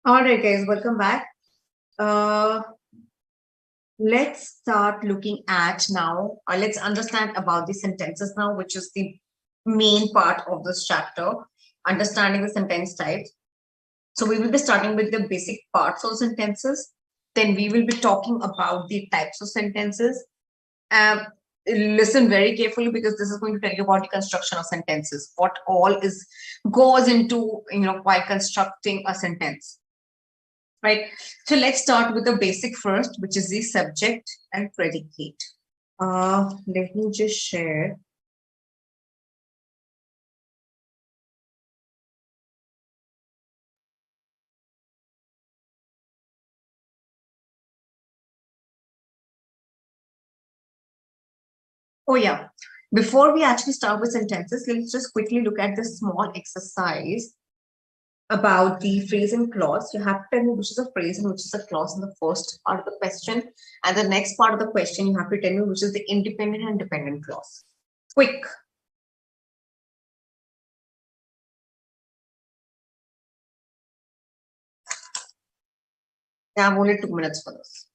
All right, guys, welcome back. Uh, let's start looking at now, let's understand about the sentences now, which is the main part of this chapter, understanding the sentence types. So we will be starting with the basic parts of sentences. Then we will be talking about the types of sentences. Listen very carefully because this is going to tell you about the construction of sentences. What all is goes into while constructing a sentence, right? So let's start with the basic first, which is the subject and predicate. Let me just share. Oh, yeah. Before we actually start with sentences, let's just quickly look at this small exercise about the phrase and clause. You have to tell me which is a phrase and which is a clause in the first part of the question. And the next part of the question, you have to tell me which is the independent and dependent clause. Quick. I have only 2 minutes for this.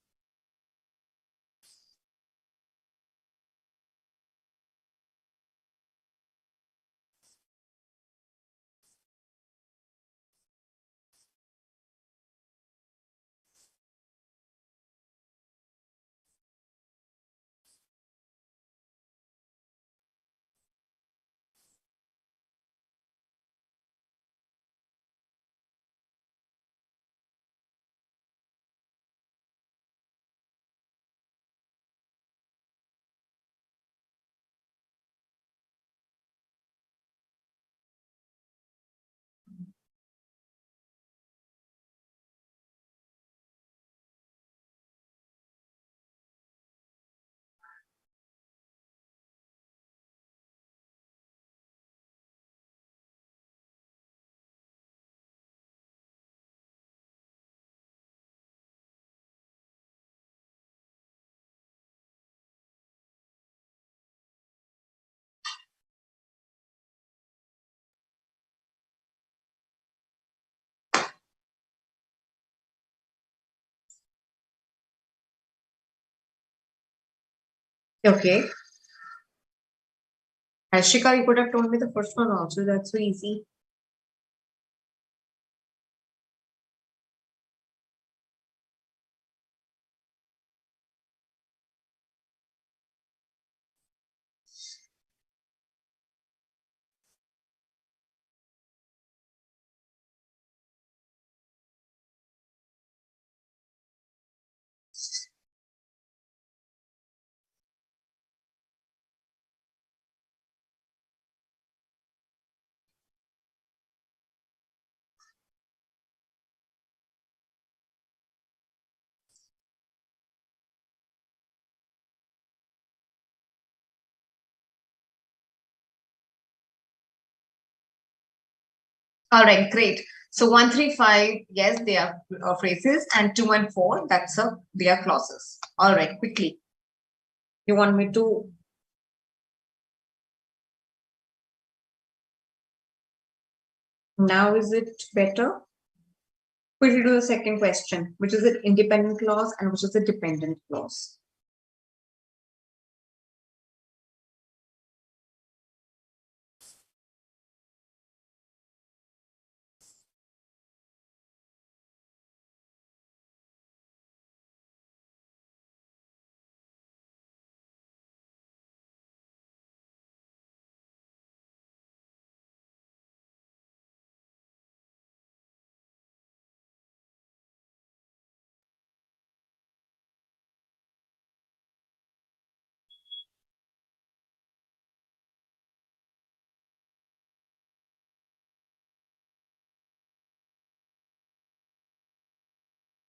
Okay. Ashika, you could have told me the first one also. That's so easy. All right, great. So 135, yes, they are phrases, and 2 and 4, they are clauses. All right, quickly. You want me to? Now is it better? Quickly do the second question, which is the independent clause and which is the dependent clause.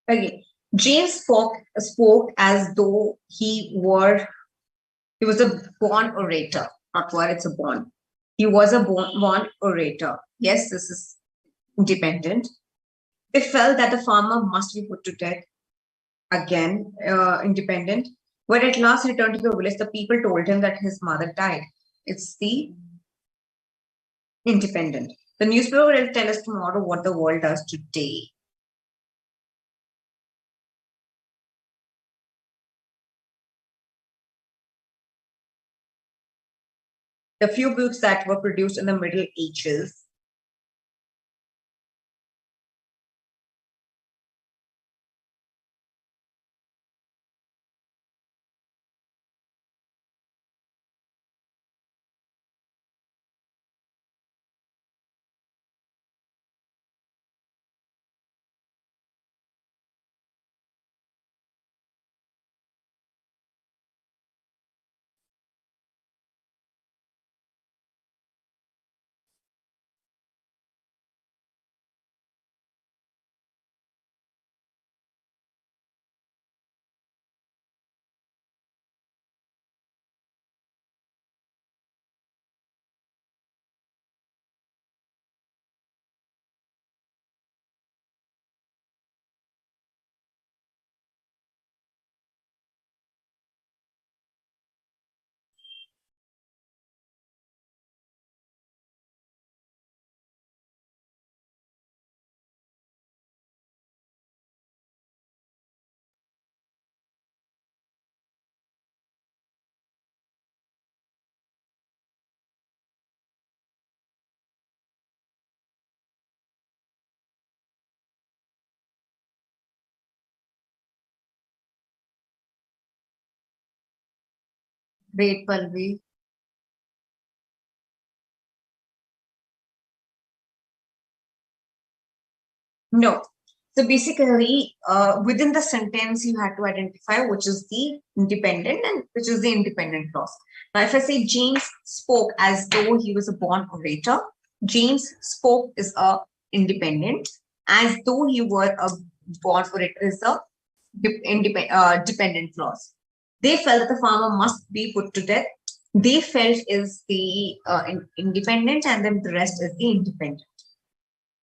Okay. James spoke as though he was a born orator. Not were, it's a born. He was a born orator. Yes, this is independent. They felt that the farmer must be put to death. Again, independent. When at last returned to the village, the people told him that his mother died. It's the independent. The newspaper will tell us tomorrow what the world does today. The few books that were produced in the Middle Ages. Great, Palvi. No. So basically, within the sentence, you had to identify which is the independent and which is the independent clause. Now, if I say James spoke as though he was a born orator, James spoke is a independent, as though he were a born orator is a dependent clause. They felt that the farmer must be put to death. They felt is the independent, and then the rest is the independent,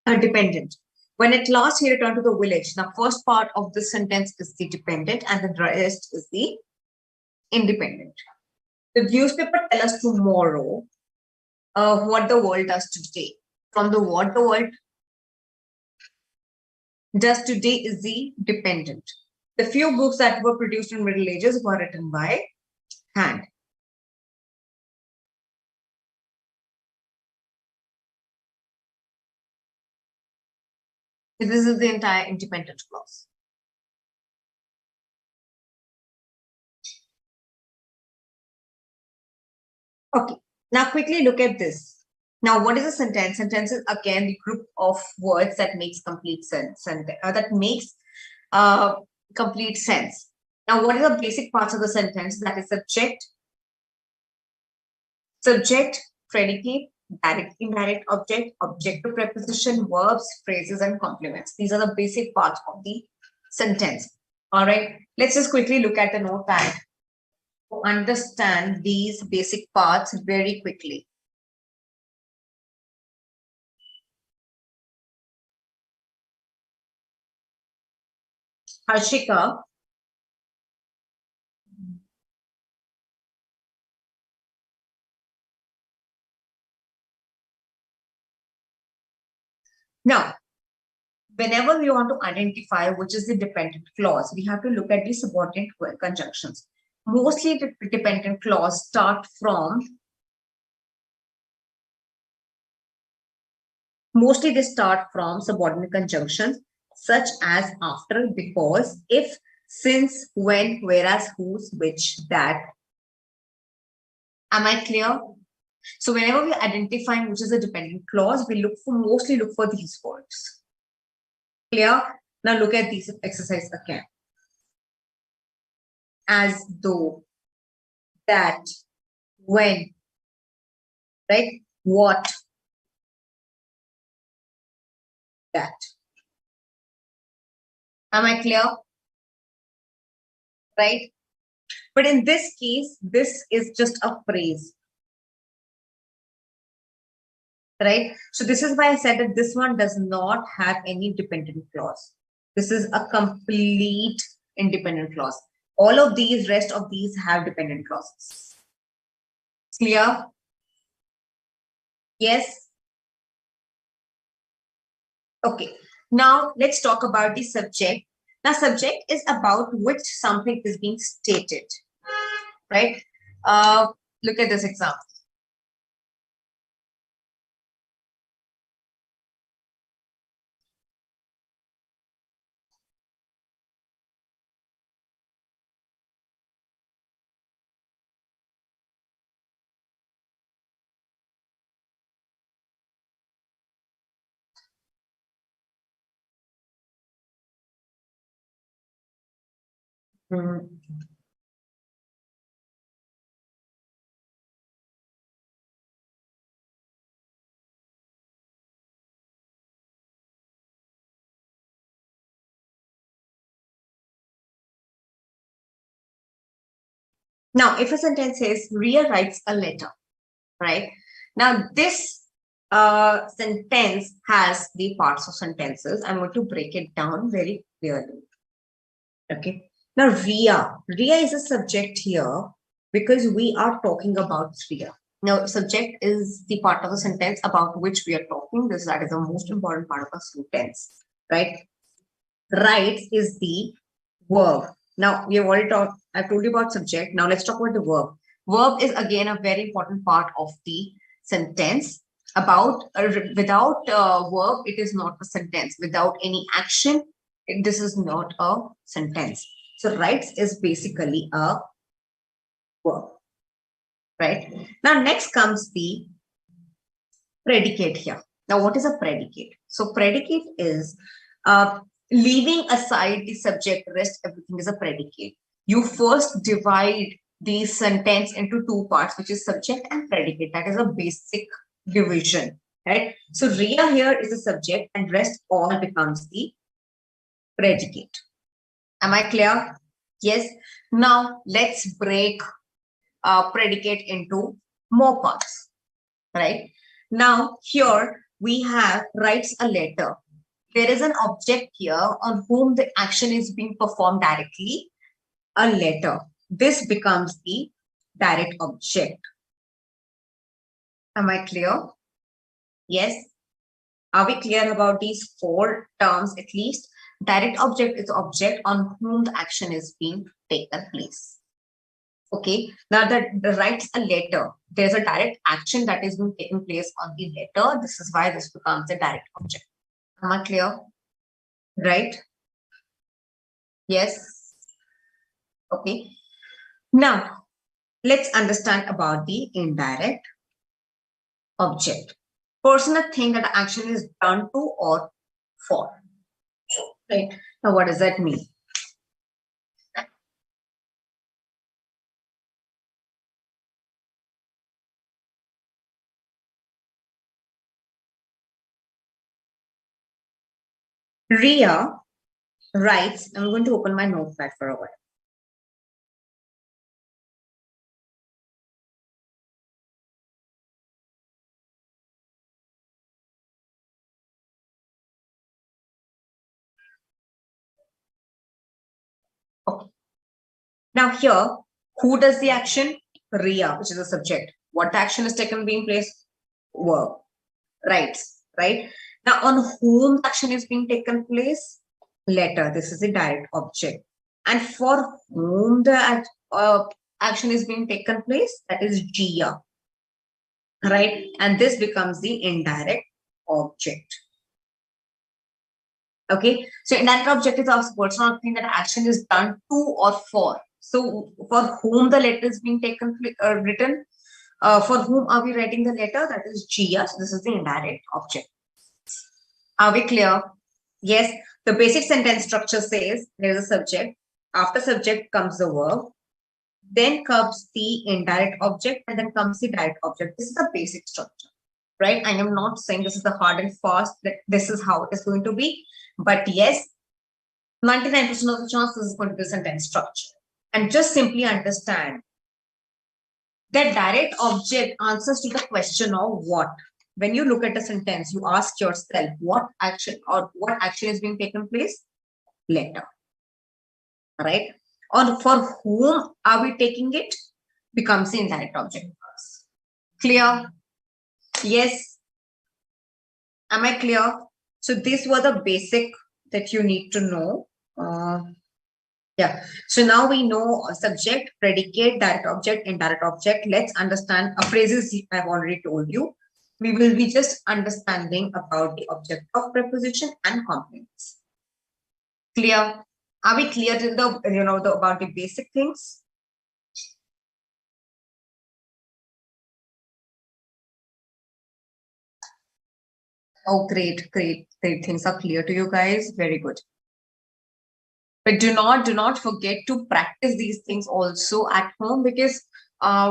dependent. When at last he returned to the village, the first part of the sentence is the dependent and the rest is the independent. The newspaper tell us tomorrow what the world does today. From the what the world does today is the dependent. The few books that were produced in Middle Ages were written by hand. This is the entire independent clause. Okay, now quickly look at this. Now, what is a sentence? Sentence is again the group of words that makes complete sense and that makes complete sense. Now, what are the basic parts of the sentence? That is subject, predicate, direct, indirect, object, objective preposition, verbs, phrases, and complements. These are the basic parts of the sentence. All right, let's just quickly look at the notepad to understand these basic parts very quickly. Harshika. Now, whenever we want to identify which is the dependent clause, we have to look at the subordinate conjunctions. Mostly the dependent clause start from subordinate conjunctions such as after, because, if, since, when, whereas, whose, which, that. Am I clear? So whenever we're identifying which is a dependent clause, we mostly look for these words. Clear? Now look at these exercise again. As though, that, when, right? What, that. Am I clear? Right? But in this case, this is just a phrase. Right? So this is why I said that this one does not have any dependent clause. This is a complete independent clause. All of these, rest of these have dependent clauses. Clear? Yes? Okay. Now let's talk about the subject. Now subject is about which something is being stated. Right? Look at this example. Mm. Now, if a sentence says Ria writes a letter, right? Now, this sentence has the parts of sentences. I'm going to break it down very clearly. Okay. Now, Ria is a subject here because we are talking about Ria. Now, subject is the part of the sentence about which we are talking. That is the most important part of a sentence, right? Writes is the verb. Now, we have already talked, I've told you about subject. Now, let's talk about the verb. Verb is again a very important part of the sentence. Without verb, it is not a sentence. Without any action, this is not a sentence. So, writes is basically a verb, right? Now, next comes the predicate here. Now, what is a predicate? So, predicate is leaving aside the subject, rest everything is a predicate. You first divide the sentence into two parts, which is subject and predicate. That is a basic division, right? So, Ria here is the subject and rest all becomes the predicate. Am I clear? Yes. Now, let's break predicate into more parts, right? Now, here we have writes a letter. There is an object here on whom the action is being performed directly, a letter. This becomes the direct object. Am I clear? Yes. Are we clear about these four terms at least? Direct object is object on whom the action is being taken place. Okay. Now the writes a letter. There's a direct action that is being taken place on the letter. This is why this becomes a direct object. Am I clear? Right? Yes. Okay. Now, let's understand about the indirect object. Person or thing that action is done to or for. Right. Now, what does that mean? Ria writes, I'm going to open my notepad for a while. Okay. Now here, who does the action? Ria, which is the subject. What action is taken being placed? Verb. Writes, right? Now on whom action is being taken place? Letter. This is the direct object. And for whom the action is being taken place? That is Gia. Right? And this becomes the indirect object. Okay, so indirect object is also personal thing that action is done to or for. So for whom the letter is being taken written, for whom are we writing the letter? That is Gia. So this is the indirect object. Are we clear? Yes. The basic sentence structure says there is a subject. After subject comes the verb. Then comes the indirect object, and then comes the direct object. This is the basic structure, right? I am not saying this is the hard and fast that this is how it is going to be. But yes, 99% of the chance this is going to be a sentence structure. And just simply understand that direct object answers to the question of what. When you look at a sentence, you ask yourself what action is being taken place? Letter. Right? Or for whom are we taking it? Becomes the indirect object. Clear? Yes. Am I clear? So these were the basic that you need to know. Yeah. So now we know subject, predicate, direct object, indirect object. Let's understand phrases I've already told you. We will be just understanding about the object of preposition and complements. Clear? Are we clear in the about the basic things? Oh, great. Things are clear to you guys. Very good. But do not forget to practice these things also at home, because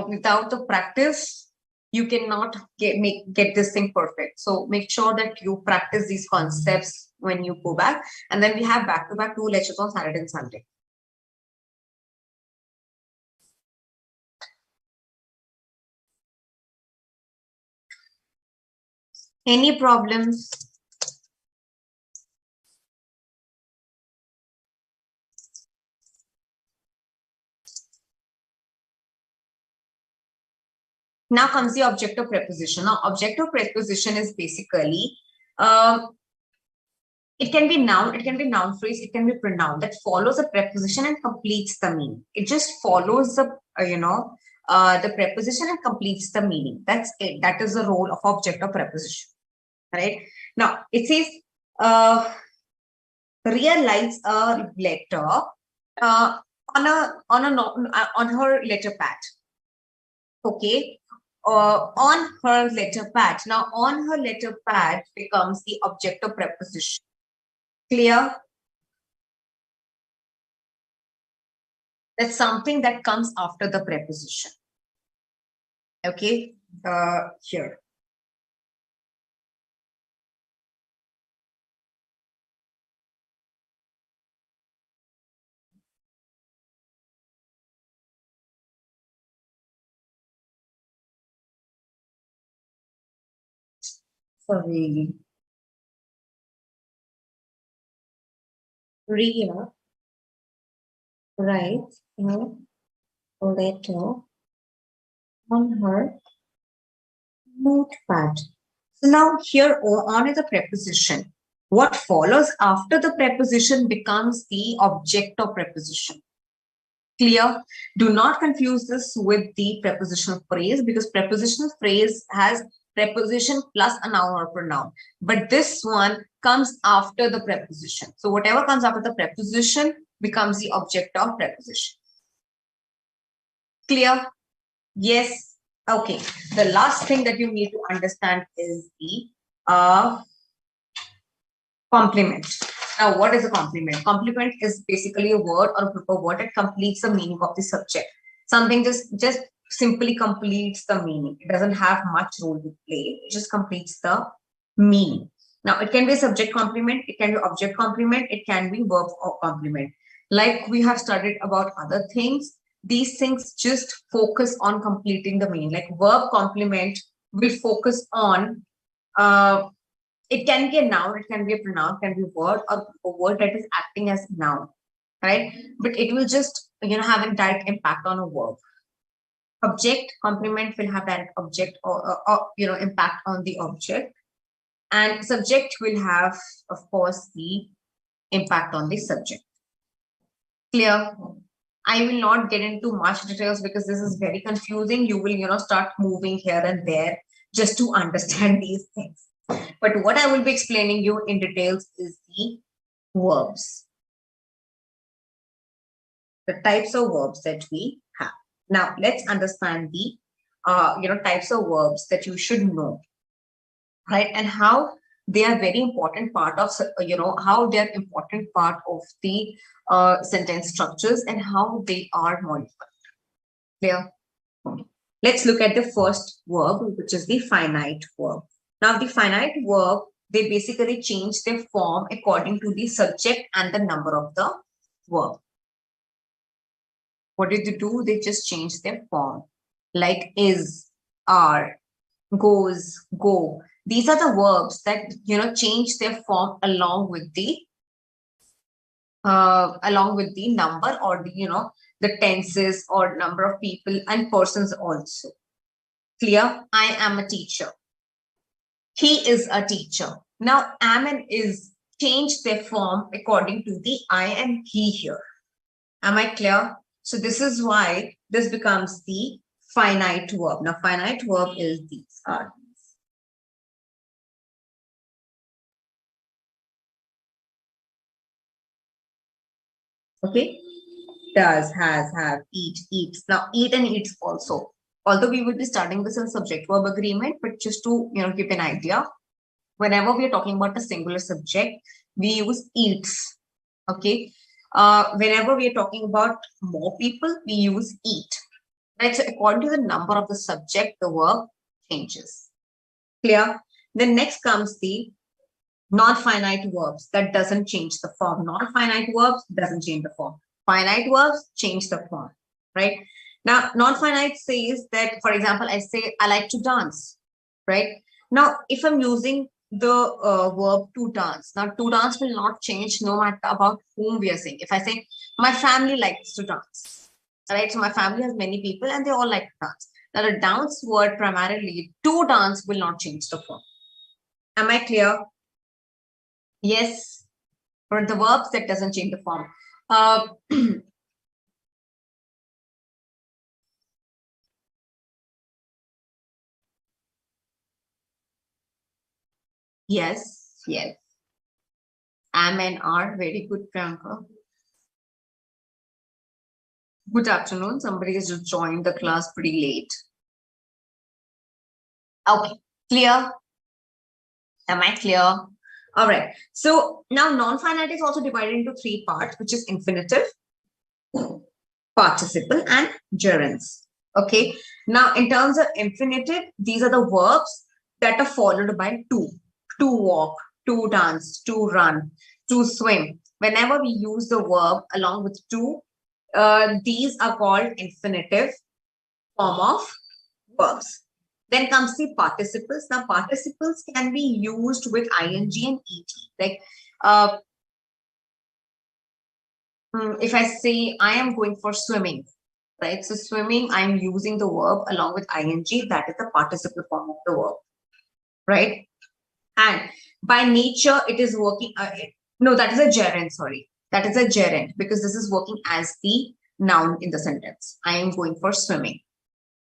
without the practice, you cannot get this thing perfect. So make sure that you practice these concepts when you go back. And then we have back-to-back 2 lectures on Saturday and Sunday. Any problems? Now comes the objective preposition. Now, objective preposition is basically, it can be noun, it can be noun phrase, it can be pronoun that follows a preposition and completes the meaning. It just follows the, the preposition and completes the meaning. That's it. That is the role of objective preposition. Right? Now, it says, Ria lights a letter on her letter pad. Okay. On her letter pad. Now, on her letter pad becomes the objective preposition. Clear? That's something that comes after the preposition. Okay. Here. Sorry. Ria writes a letter on her notepad. So now here on is a preposition. What follows after the preposition becomes the object of preposition. Clear? Do not confuse this with the prepositional phrase, because prepositional phrase has preposition plus a noun or pronoun. But this one comes after the preposition. So whatever comes after the preposition becomes the object of preposition. Clear? Yes. Okay. The last thing that you need to understand is the complement. Now, what is a complement? Complement is basically a word or a group of words that completes the meaning of the subject. Something just simply completes the meaning. It doesn't have much role to play. It just completes the meaning. Now, it can be a subject complement. It can be object complement. It can be verb or complement. Like we have studied about other things, these things just focus on completing the meaning. Like verb complement will focus on it can be a noun, it can be a pronoun, it can be a word or a word that is acting as noun, right? But it will just, have a direct impact on a verb. Object complement will have direct object or impact on the object. And subject will have, of course, the impact on the subject. Clear? I will not get into much details because this is very confusing. You will, start moving here and there just to understand these things. But what I will be explaining you in details is the verbs. The types of verbs that we have. Now, let's understand the, types of verbs that you should know, right? And how they are very important part of, how they are important part of the sentence structures and how they are modified. Clear? Let's look at the first verb, which is the finite verb. Now, the finite verb, they basically change their form according to the subject and the number of the verb. What did they do? They just changed their form. Like is, are, goes, go. These are the verbs that, change their form along with the number or the, the tenses or number of people and persons also. Clear? I am a teacher. He is a teacher. Now, am and is change their form according to the I and he here. Am I clear? So this is why this becomes the finite verb. Now, finite verb is these are. Okay. Does, has, have, eat, eats. Now, eat and eats also. Although we will be starting this in subject-verb agreement, but just to give an idea, whenever we are talking about a singular subject, we use eats. Okay. Whenever we are talking about more people, we use eat. Right? So according to the number of the subject, the verb changes. Clear? Then next comes the non-finite verbs. That doesn't change the form. Non-finite verbs doesn't change the form. Finite verbs change the form. Right? Now, non-finite says that, for example, I say, I like to dance. Right? Now, if I'm using the verb to dance, now to dance will not change no matter about whom we are saying. If I say, my family likes to dance. Right? So my family has many people and they all like to dance. Now, the dance word primarily, to dance will not change the form. Am I clear? Yes. For the verbs, that doesn't change the form. Yes, yes. Am and are. Very good, Priyanka. Good afternoon. Somebody has just joined the class pretty late. Okay, clear? Am I clear? All right. So now non-finite is also divided into three parts, which is infinitive, participle, and gerunds. Okay. Now, in terms of infinitive, these are the verbs that are followed by to walk, to dance, to run, to swim. Whenever we use the verb along with to, these are called infinitive form of verbs. Then comes the participles. Now, participles can be used with ing and et. Like, if I say I am going for swimming, right? So swimming, I'm using the verb along with ing. That is the participle form of the verb, right? And by nature, it is working. No, that is a gerund. Sorry, that is a gerund because this is working as the noun in the sentence. I am going for swimming,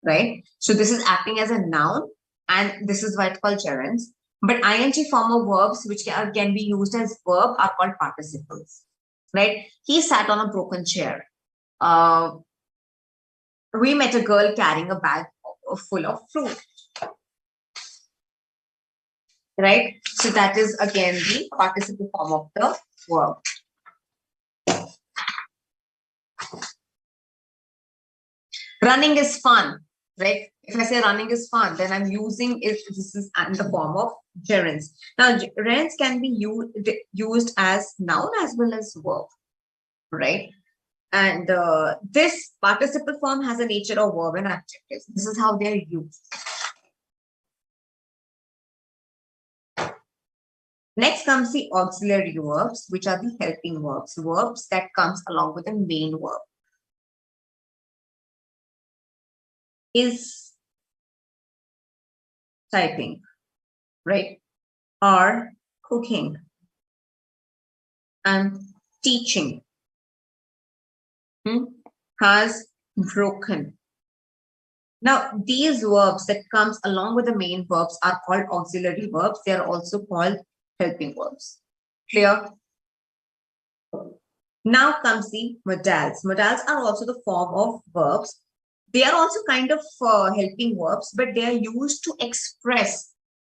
right? So this is acting as a noun, and this is why it's called gerunds. But ing form of verbs, which can be used as verb, are called participles, right? He sat on a broken chair. We met a girl carrying a bag full of fruit, right? So that is again the participle form of the verb. Running is fun, right? If I say running is fun, then I'm using it. This is in the form of gerunds. Now, gerunds can be used as noun as well as verb, right? And this participle form has a nature of verb and adjective. This is how they're used. Next comes the auxiliary verbs, which are the helping verbs, verbs that comes along with the main verb. Is typing, right? Are cooking and teaching. Has broken. Now, these verbs that comes along with the main verbs are called auxiliary verbs. They are also called helping verbs. Clear? Now comes the modals. Modals are also the form of verbs. They are also kind of helping verbs, but they are used to express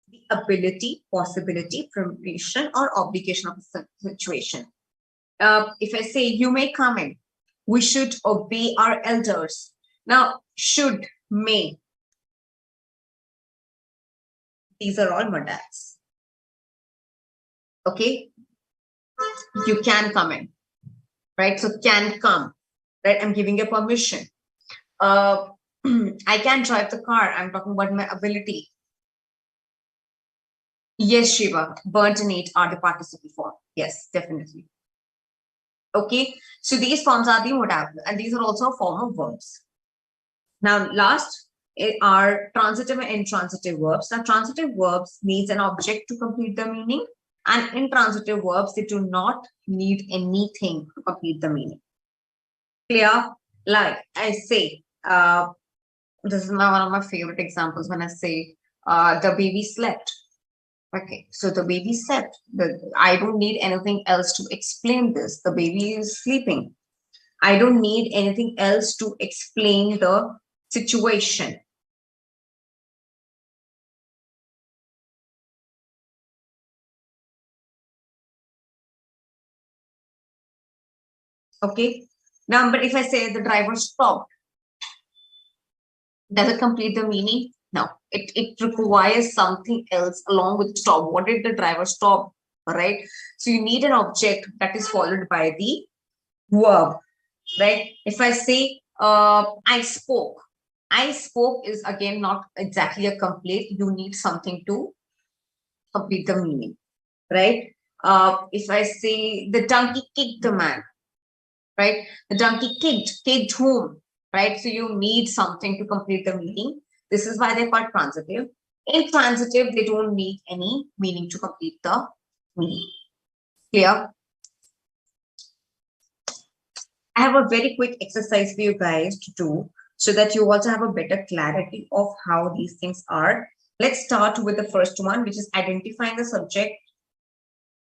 the ability, possibility, permission, or obligation of a situation. If I say, you may come in, we should obey our elders. Now, should, may, these are all modals. Okay? You can come in, right? So can come, right? I'm giving a permission. I can drive the car. I'm talking about my ability. Yes, Shiva, burnt and ate are the participle form. Yes, definitely. Okay, so these forms are the modal, and these are also a form of verbs. Now, last are transitive and intransitive verbs. Now, transitive verbs needs an object to complete the meaning, and intransitive verbs, they do not need anything to complete the meaning. Clear? Like I say, this is one of my favorite examples when I say the baby slept. Okay, so the baby slept. I don't need anything else to explain this. The baby is sleeping. I don't need anything else to explain the situation. Okay. Now, but if I say the driver stopped, does it complete the meaning? No. It requires something else along with stop. What did the driver stop? All right. So you need an object that is followed by the verb, right? If I say I spoke is again not exactly a complete. You need something to complete the meaning, right? If I say the donkey kicked the man, right? The donkey kicked whom, right? So you need something to complete the meaning. This is why they're called transitive. In transitive, they don't need any meaning to complete the meaning. Clear? I have a very quick exercise for you guys to do so that you also have a better clarity of how these things are. Let's start with the first one, which is identifying the subject,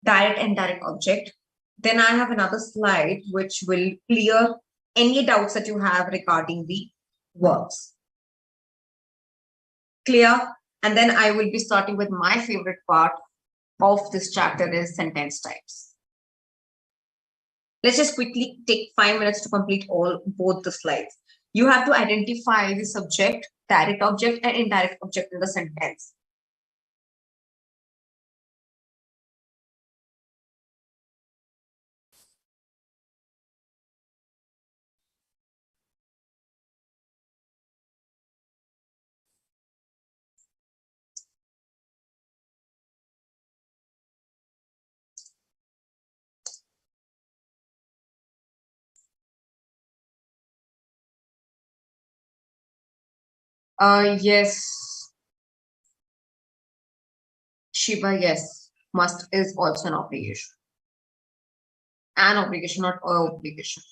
direct and indirect object. Then I have another slide which will clear any doubts that you have regarding the verbs. Clear? And then I will be starting with my favorite part of this chapter is sentence types. Let's just quickly take 5 minutes to complete both the slides. You have to identify the subject, direct object, and indirect object in the sentence. Yes, Shiba, yes. Must is also an obligation. An obligation, not a obligation.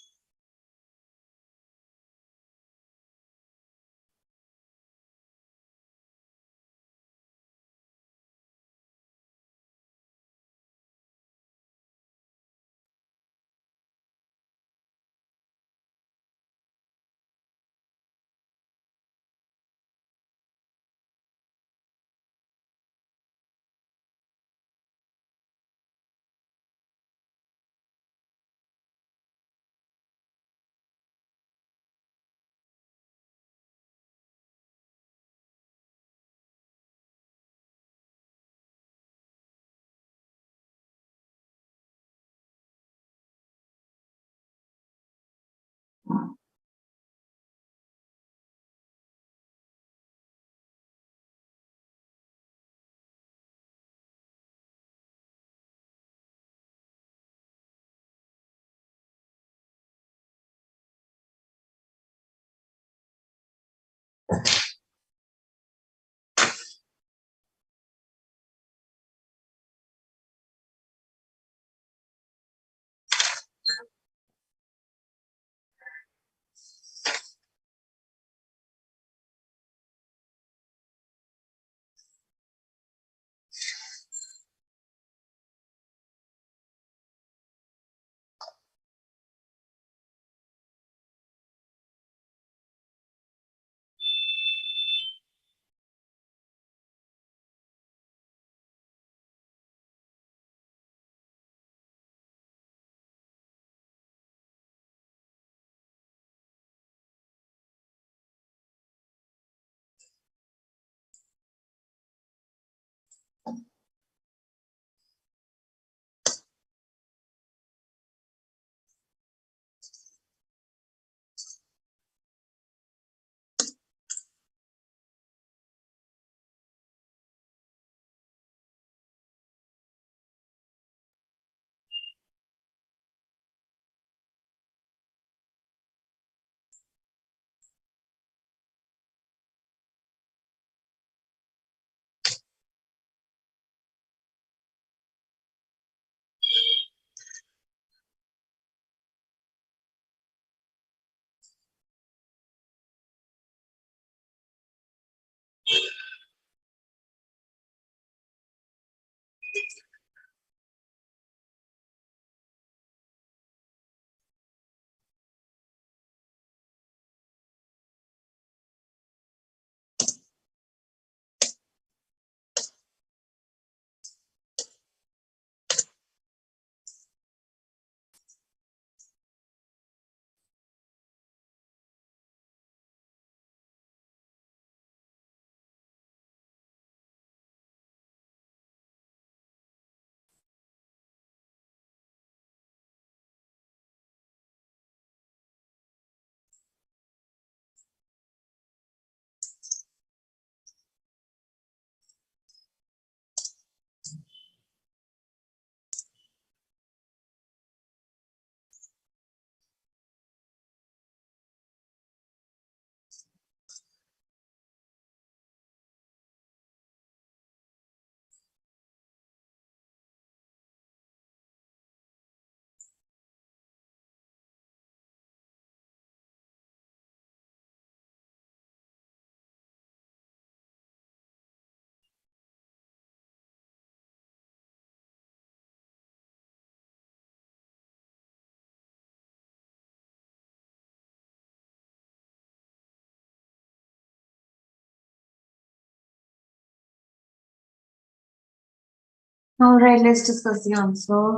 All right, let's discuss the answer.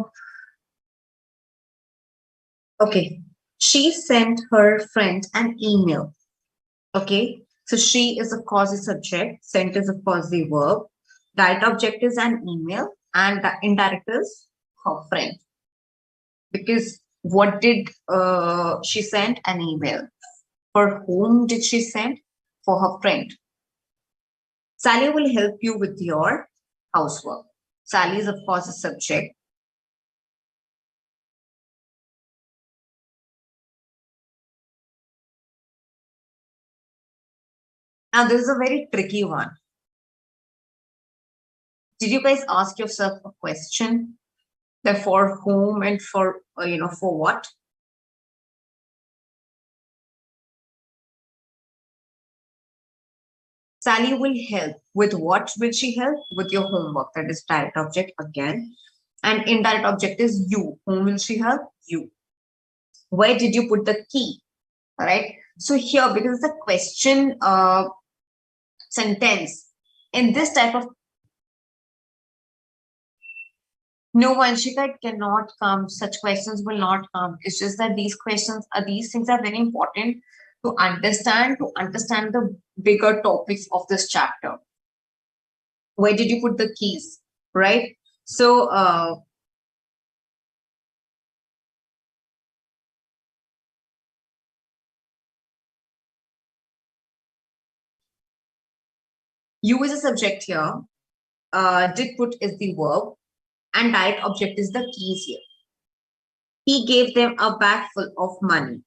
Okay. She sent her friend an email. Okay. So she is a causal subject, sent is a causal verb, direct object is an email, and the indirect is her friend. Because what did she send an email? For whom did she send? For her friend. Sally will help you with your housework. Sally is, of course, a subject. Now, this is a very tricky one. Did you guys ask yourself a question? That for whom and for, for what? Sally will help. With what will she help? With your homework. That is direct object again. And indirect object is you. Whom will she help? You. Where did you put the key? All right. So here, because the question sentence in this type of no, Vanshika, it cannot come. Such questions will not come. It's just that these things are very important to understand the bigger topics of this chapter. Where did you put the keys? Right? So you is a subject here. Did put is the verb, and direct object is the keys here. He gave them a bag full of money.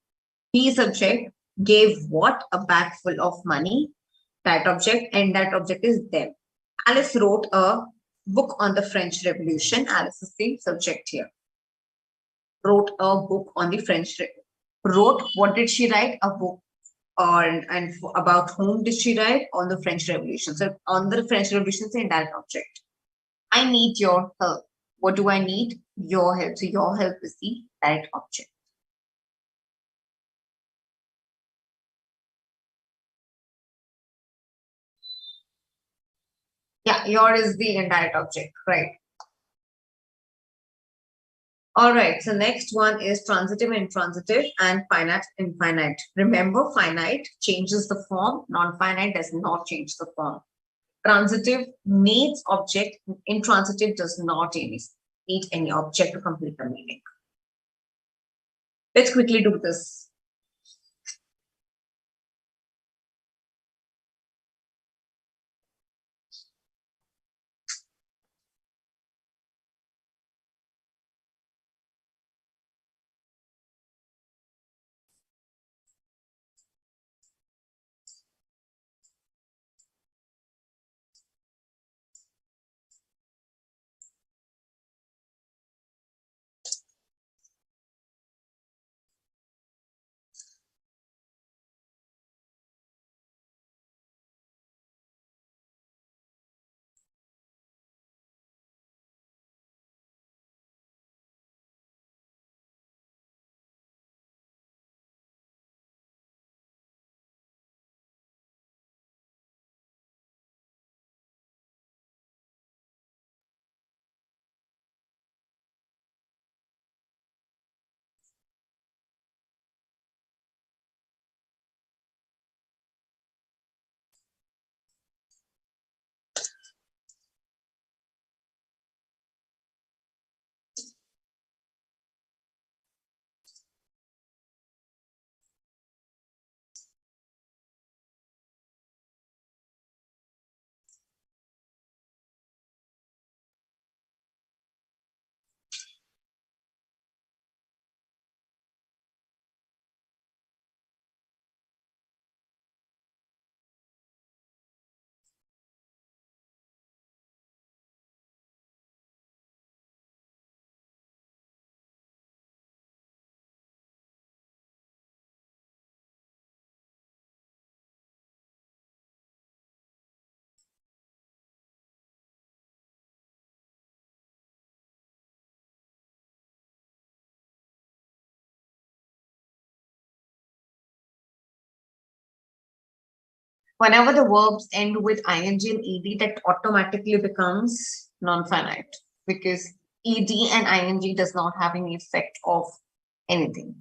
He subject gave what? A bag full of money. That object, and that object is them. Alice wrote a book on the French Revolution. Alice is the subject here. Wrote a book on the French. Wrote, what did she write? A book. And about whom did she write? On the French Revolution. So on the French Revolution is the indirect object. I need your help. What do I need? Your help. So your help is the direct object. Yeah, your is the indirect object, right? All right, so next one is transitive, intransitive, and finite, infinite. Remember, finite changes the form, non-finite does not change the form. Transitive needs object, intransitive does not need any object to complete the meaning. Let's quickly do this. Whenever the verbs end with ing and ed, that automatically becomes non-finite. because ed and ing does not have any effect of anything.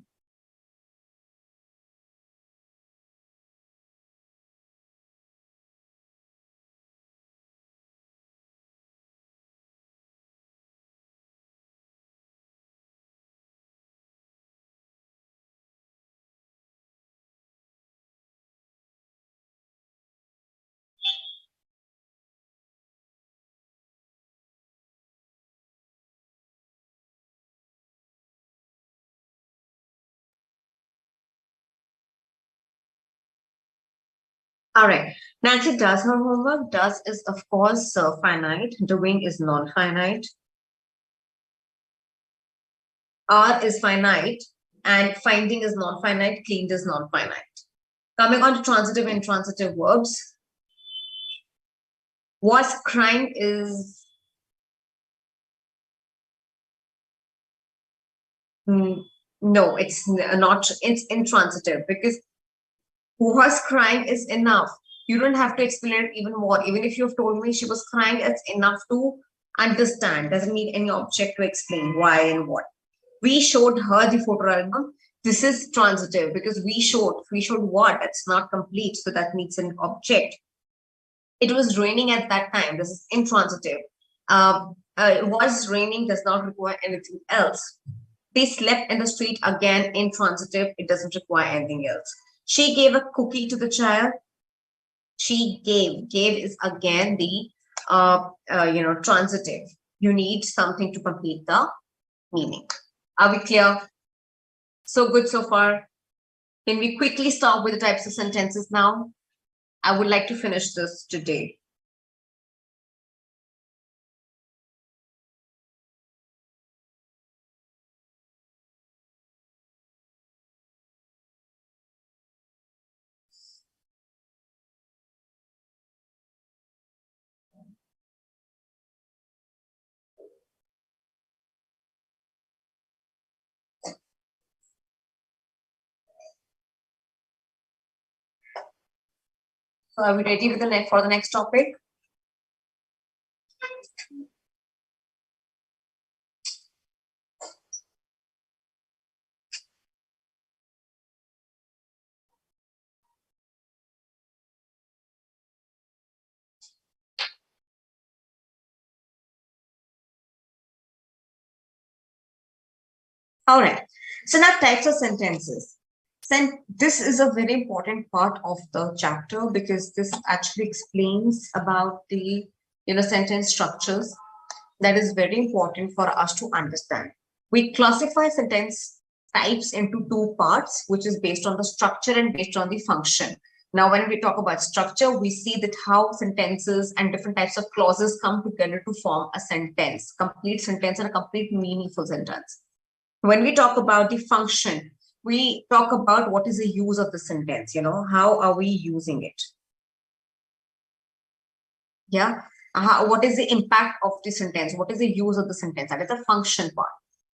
All right. Nancy does her homework. Does is, of course, finite. Doing is non-finite. Are is finite. And finding is non-finite. Cleaned is non-finite. Coming on to transitive and intransitive verbs. Was crying is... no, it's not. It's intransitive because was crying is enough. You don't have to explain it even more. Even if you've told me she was crying, it's enough to understand. Doesn't need any object to explain why and what. We showed her the photo album. This is transitive because we showed what? It's not complete. So that needs an object. It was raining at that time. This is intransitive. It was raining does not require anything else. They slept in the street, again, intransitive. It doesn't require anything else. She gave a cookie to the child. She gave. Gave is again the transitive. You need something to complete the meaning. Are we clear? So good so far. Can we quickly start with the types of sentences now? I would like to finish this today. So are we ready with for the next topic? All right. So now types of sentences. This is a very important part of the chapter because this actually explains about the sentence structures. That is very important for us to understand. We classify sentence types into two parts, which is based on the structure and based on the function. Now, when we talk about structure, we see that how sentences and different types of clauses come together to form a sentence, complete sentence and a complete meaningful sentence. When we talk about the function, we talk about what is the use of the sentence, how are we using it? Yeah. What is the impact of the sentence? What is the use of the sentence? That is the function part.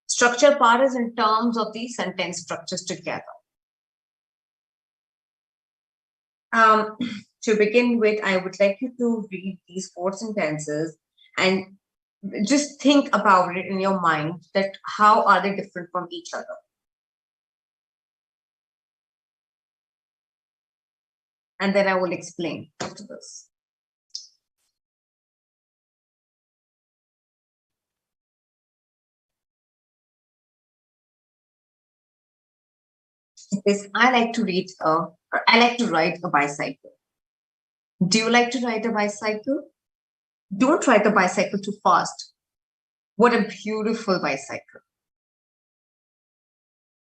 Structure part is in terms of the sentence structures together. To begin with, I would like you to read these 4 sentences and just think about it in your mind that how are they different from each other? And then I will explain after this. Is I like to ride a bicycle. Do you like to ride a bicycle? Don't ride the bicycle too fast. What a beautiful bicycle.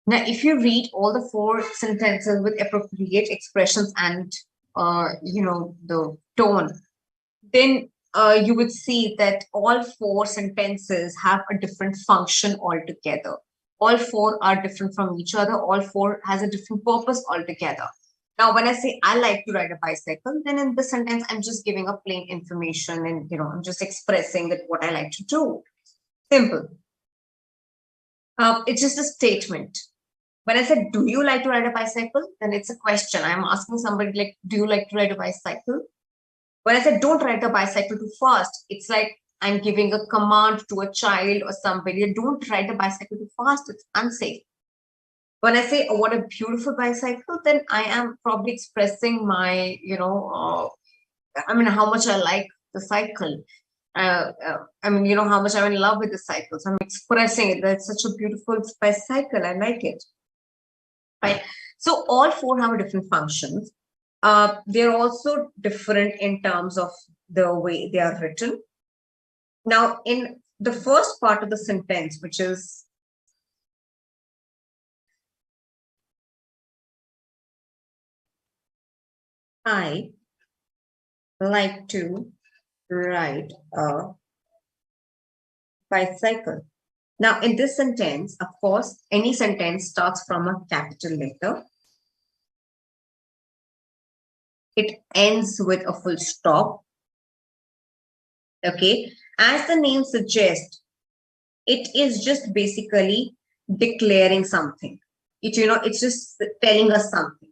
Now, if you read all the 4 sentences with appropriate expressions and the tone, then you would see that all 4 sentences have a different function altogether. All 4 are different from each other. All 4 has a different purpose altogether. Now, when I say I like to ride a bicycle, then in this sentence, I'm just giving a plain information and, I'm just expressing that what I like to do. Simple. It's just a statement. When I said, do you like to ride a bicycle? Then it's a question. I'm asking somebody like, do you like to ride a bicycle? When I said, don't ride the bicycle too fast, it's like, I'm giving a command to a child or somebody, don't ride a bicycle too fast, it's unsafe. When I say, oh, what a beautiful bicycle, then I am probably expressing my, I mean, how much I like the cycle. I mean, how much I'm in love with the cycle. So I'm expressing it. That's such a beautiful bicycle. I like it. Right. So all four have different functions. They're also different in terms of the way they are written. Now, in the first part of the sentence, which is I like to ride a bicycle. Now, in this sentence, of course, any sentence starts from a capital letter. It ends with a full stop. Okay. As the name suggests, it is just basically declaring something. It's just telling us something.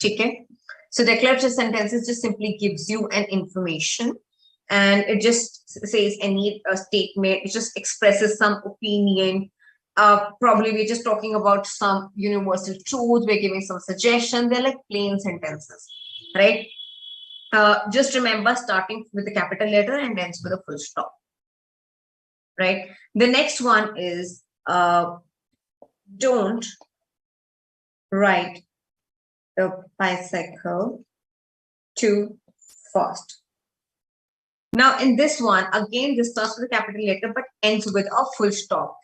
Okay. So declarative sentences just simply gives you an information, and it just says any statement. It just expresses some opinion. Probably we're just talking about some universal truth. We're giving some suggestion. They're like plain sentences, right? Just remember starting with a capital letter and ends with a full stop, right? The next one is don't ride the bicycle too fast. Now, in this one, again, this starts with a capital letter but ends with a full stop.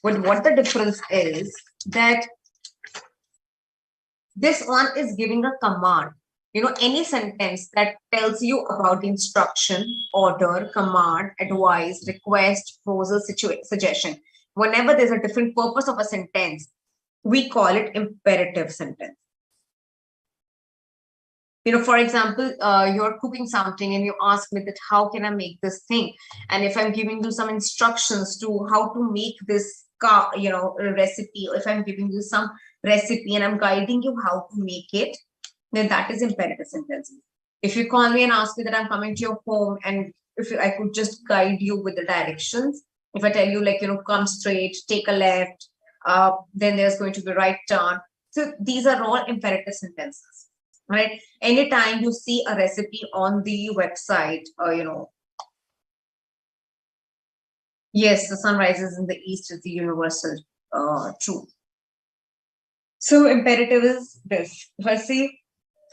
But what the difference is that this one is giving a command. Any sentence that tells you about the instruction, order, command, advice, request, proposal, suggestion. Whenever there's a different purpose of a sentence, we call it imperative sentence. For example, you're cooking something and you ask me that how can I make this thing? And if I'm giving you some instructions to how to make this recipe, or if I'm giving you some recipe and I'm guiding you how to make it, then that is imperative sentence. If you call me and ask me that I'm coming to your home and if I could just guide you with the directions, if I tell you come straight, take a left, then there's going to be right turn. So these are all imperative sentences, right? Anytime you see a recipe on the website, yes, the sun rises in the east is the universal truth. So imperative is this. If I say,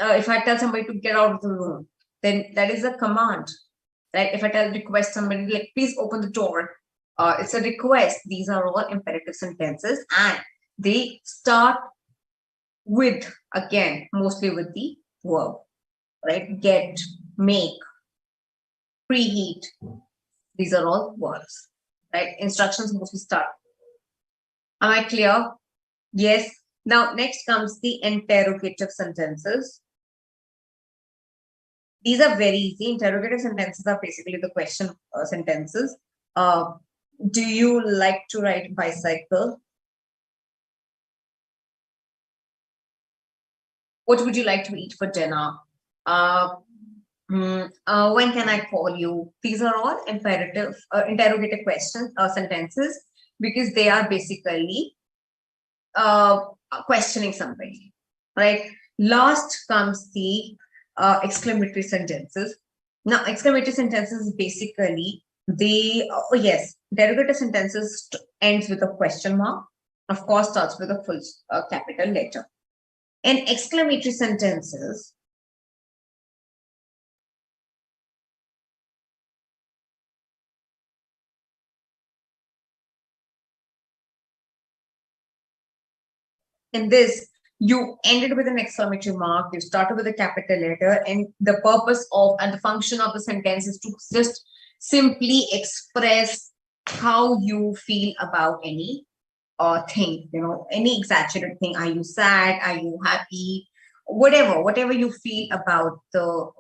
if I tell somebody to get out of the room, then that is a command, right? If I request somebody, please open the door, it's a request. These are all imperative sentences, and they start with, again, mostly with the verb, right? Get, make, preheat. These are all verbs, right? Instructions mostly start. Am I clear? Yes. Now, next comes the interrogative sentences. These are very easy. Interrogative sentences are basically the question sentences. Do you like to ride bicycle? What would you like to eat for dinner? When can I call you? These are all interrogative questions or sentences, because they are basically questioning somebody, right? Last comes the exclamatory sentences. Now, exclamatory sentences basically interrogative sentences ends with a question mark. Of course, starts with a full capital letter. And exclamatory sentences in this, you ended with an exclamatory mark, you started with a capital letter, and the purpose of and the function of the sentence is to just simply express how you feel about any thing, any exaggerated thing. Are you sad? Are you happy? Whatever you feel about the,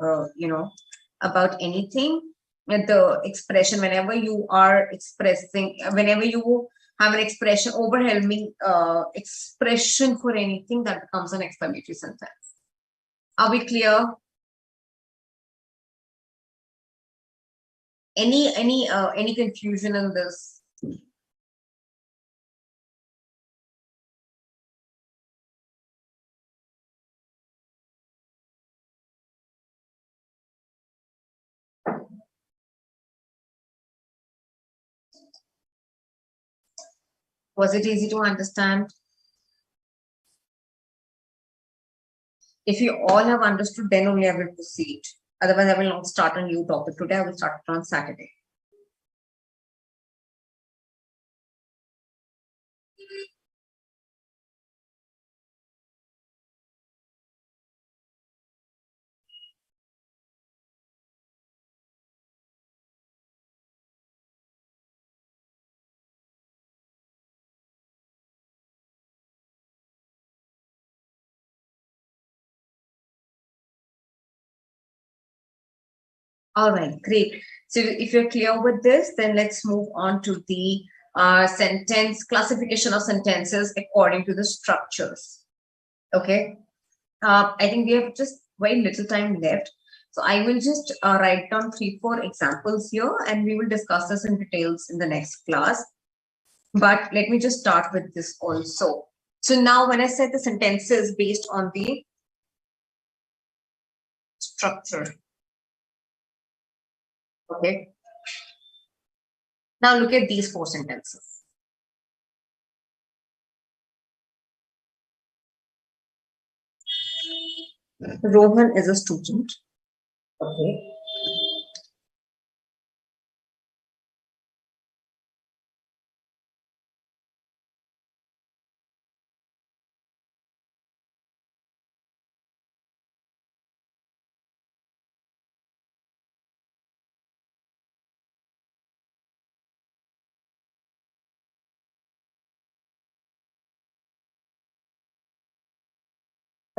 about anything. The expression, whenever you are expressing, whenever you have an expression, overwhelming expression for anything, that becomes an exclamatory sentence. Are we clear? Any confusion in this? Was it easy to understand? If you all have understood, then only I will proceed. Otherwise, I will not start a new topic today. I will start it on Saturday. All right, great. So if you're clear with this, then let's move on to the sentence classification of sentences according to the structures. Okay. I think we have just very little time left. So I will just write down 3-4 examples here and we will discuss this in details in the next class. But let me just start with this also. So now when I said the sentences based on the structure. Okay. Now look at these 4 sentences. Rohan is a student. Okay.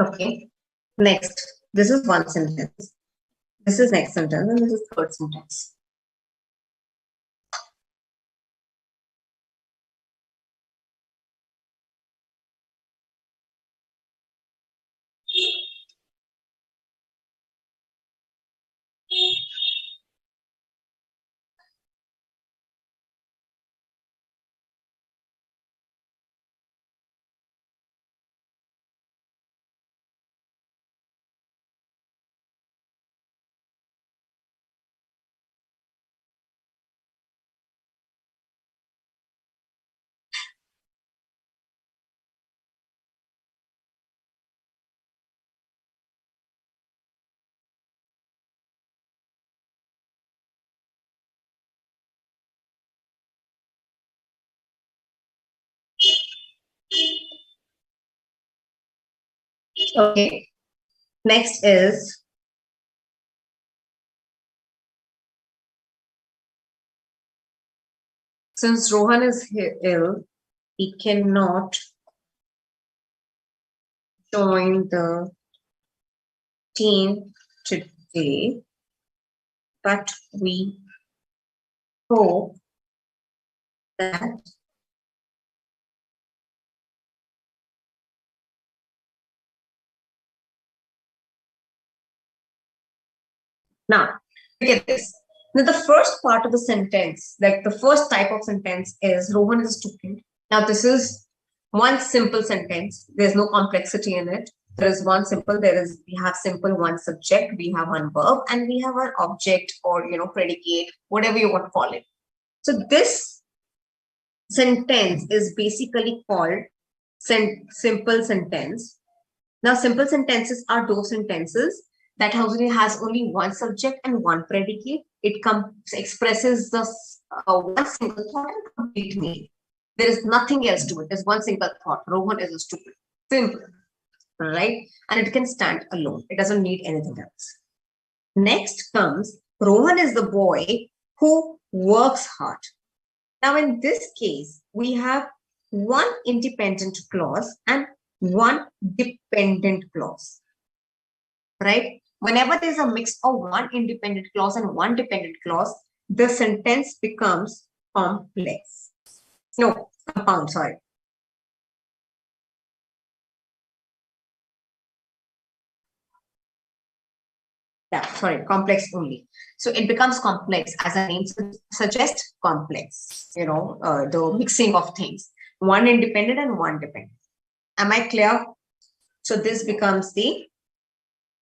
Okay. Next, this is one sentence. This is next sentence, and this is third sentence. Okay. Next is since Rohan is ill, he cannot join the team today, but we hope that now look at this. Now the first part of the sentence, like the first type of sentence is Rohan is a student. Now this is one simple sentence. There's no complexity in it. There is one simple, we have simple one subject, we have one verb, and we have an object or, predicate, whatever you want to call it. So this sentence is basically called simple sentence. Now, simple sentences are those sentences that has only one subject and one predicate. It expresses the one single thought and complete meaning. There is nothing else to it. There's one single thought. Rohan is a stupid. Simple. Right? And it can stand alone. It doesn't need anything else. Next comes Rohan is the boy who works hard. Now, in this case, we have one independent clause and one dependent clause, right? Whenever there's a mix of one independent clause and one dependent clause, the sentence becomes complex. No, compound, sorry. Yeah, sorry, complex only. So it becomes complex as a name suggests, complex, the mixing of things, one independent and one dependent. Am I clear? So this becomes the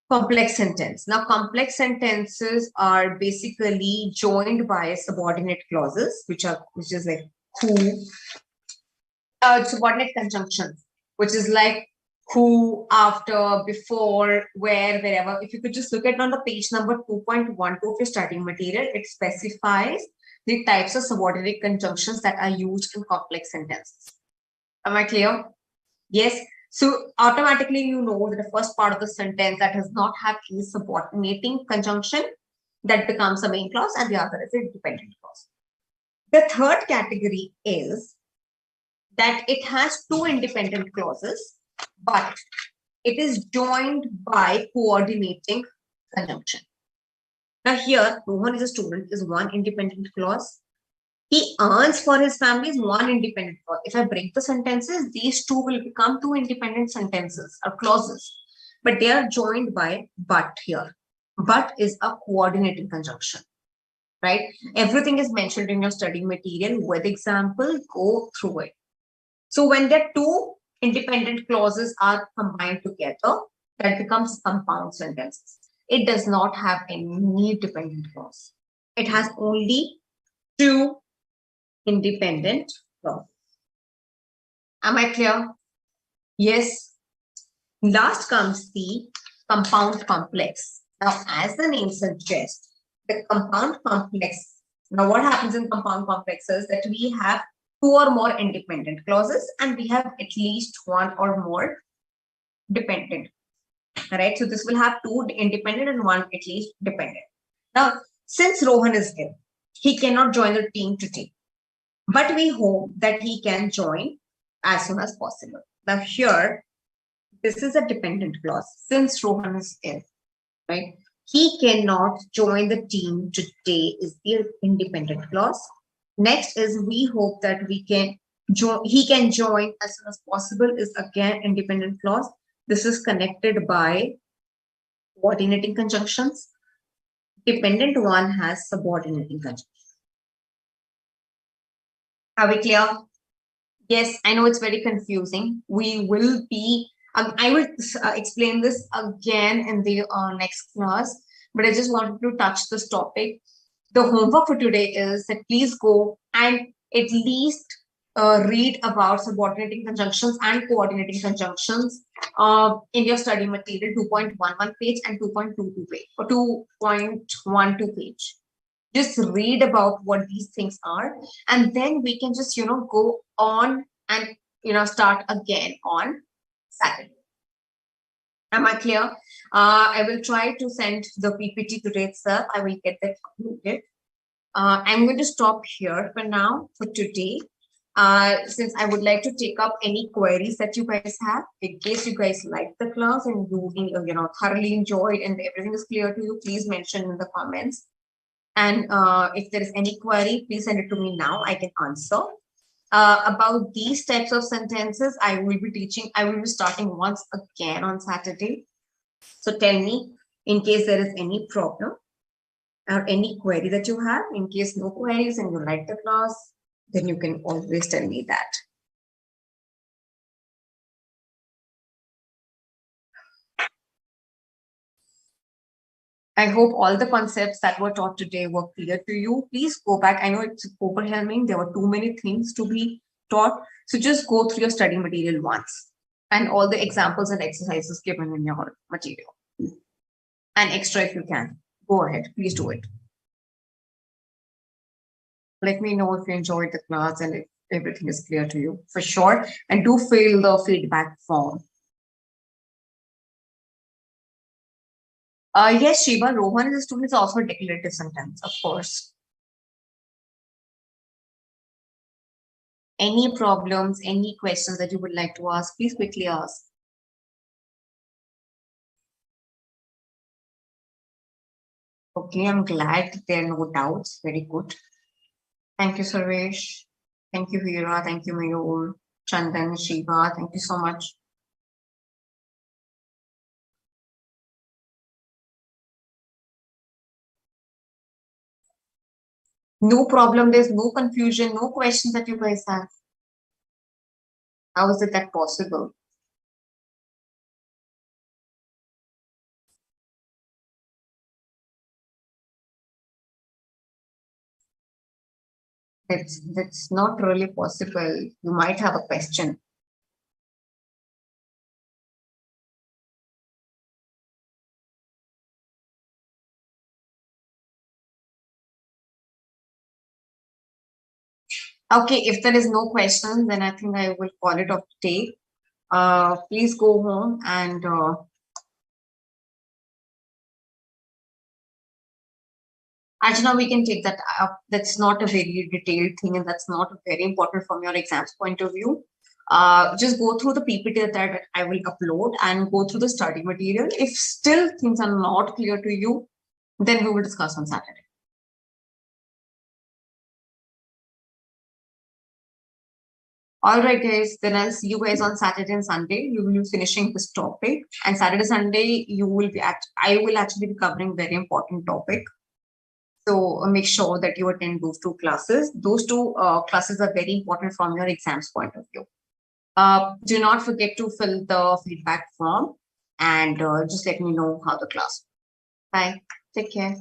complex sentence. Now, complex sentences are basically joined by subordinate clauses, which is like who, subordinate conjunctions, which is like who, after, before, where, wherever. If you could just look at on the page number 2.12 of your study material, it specifies the types of subordinate conjunctions that are used in complex sentences. Am I clear? Yes. So automatically you know that the first part of the sentence that does not have any subordinating conjunction, that becomes a main clause, and the other is a dependent clause. The third category is that it has two independent clauses, but it is joined by coordinating conjunction. Now here, Rohan is a student is one independent clause. He earns for his family is one independent clause. If I break the sentences, these two will become two independent sentences or clauses, but they are joined by but here. But is a coordinating conjunction, right? Everything is mentioned in your study material with example, go through it. So when the two independent clauses are combined together, that becomes compound sentences. It does not have any dependent clause. It has only two independent clauses. Am I clear? Yes. Last comes the compound complex. Now, as the name suggests, the compound complex. Now, what happens in compound complexes that we have two or more independent clauses and we have at least one or more dependent. All right. So this will have two independent and one at least dependent. Now, since Rohan is here, he cannot join the team today. But we hope that he can join as soon as possible. Now here, this is a dependent clause. Since Rohan is ill, right? He cannot join the team today is the independent clause. Next is we hope that he can join as soon as possible is again independent clause. This is connected by coordinating conjunctions. Dependent one has subordinating conjunctions. Are we clear? Yes, I know it's very confusing. We will be, I will explain this again in the next class, but I just wanted to touch this topic. The homework for today is that please go and at least read about subordinating conjunctions and coordinating conjunctions in your study material 2.11 page and 2.22 page or 2.12 page. Just read about what these things are, and then we can just go on and start again on Saturday. Am I clear? I will try to send the PPT today itself. I will get that uploaded. I'm going to stop here for now for today, since I would like to take up any queries that you guys have. In case you guys like the class and you thoroughly enjoyed and everything is clear to you, please mention in the comments. And if there is any query, please send it to me now. I can answer. About these types of sentences, I will be starting once again on Saturday. So tell me in case there is any problem or any query that you have. In case no queries and you like the class, then you can always tell me that. I hope all the concepts that were taught today were clear to you. Please go back. I know it's overwhelming. There were too many things to be taught. So just go through your study material once and all the examples and exercises given in your material. And extra if you can. Go ahead. Please do it. Let me know if you enjoyed the class and if everything is clear to you for sure. And do fill the feedback form. Yes, Shiva, Rohan is a student, is also a declarative sentence, of course. Any problems, any questions that you would like to ask, please quickly ask. Okay, I'm glad there are no doubts. Very good. Thank you, Sarvesh. Thank you, Hira. Thank you, Mayur, Chandan, Shiva. Thank you so much. No problem. There's no confusion, no questions that you guys have. How is it that possible? That's not really possible. You might have a question. Okay, if there is no question, then I think I will call it off today. Please go home and actually now we can take that up. That's not a very detailed thing, and that's not very important from your exams point of view. Just go through the PPT that I will upload and go through the study material. If still things are not clear to you, then we will discuss on Saturday. All right, guys. Then I'll see you guys on Saturday and Sunday. We will be finishing this topic, and Saturday, Sunday, you will be I will actually be covering very important topic. So make sure that you attend those two classes. Those two classes are very important from your exams point of view. Do not forget to fill the feedback form and just let me know how the class. Bye. Take care.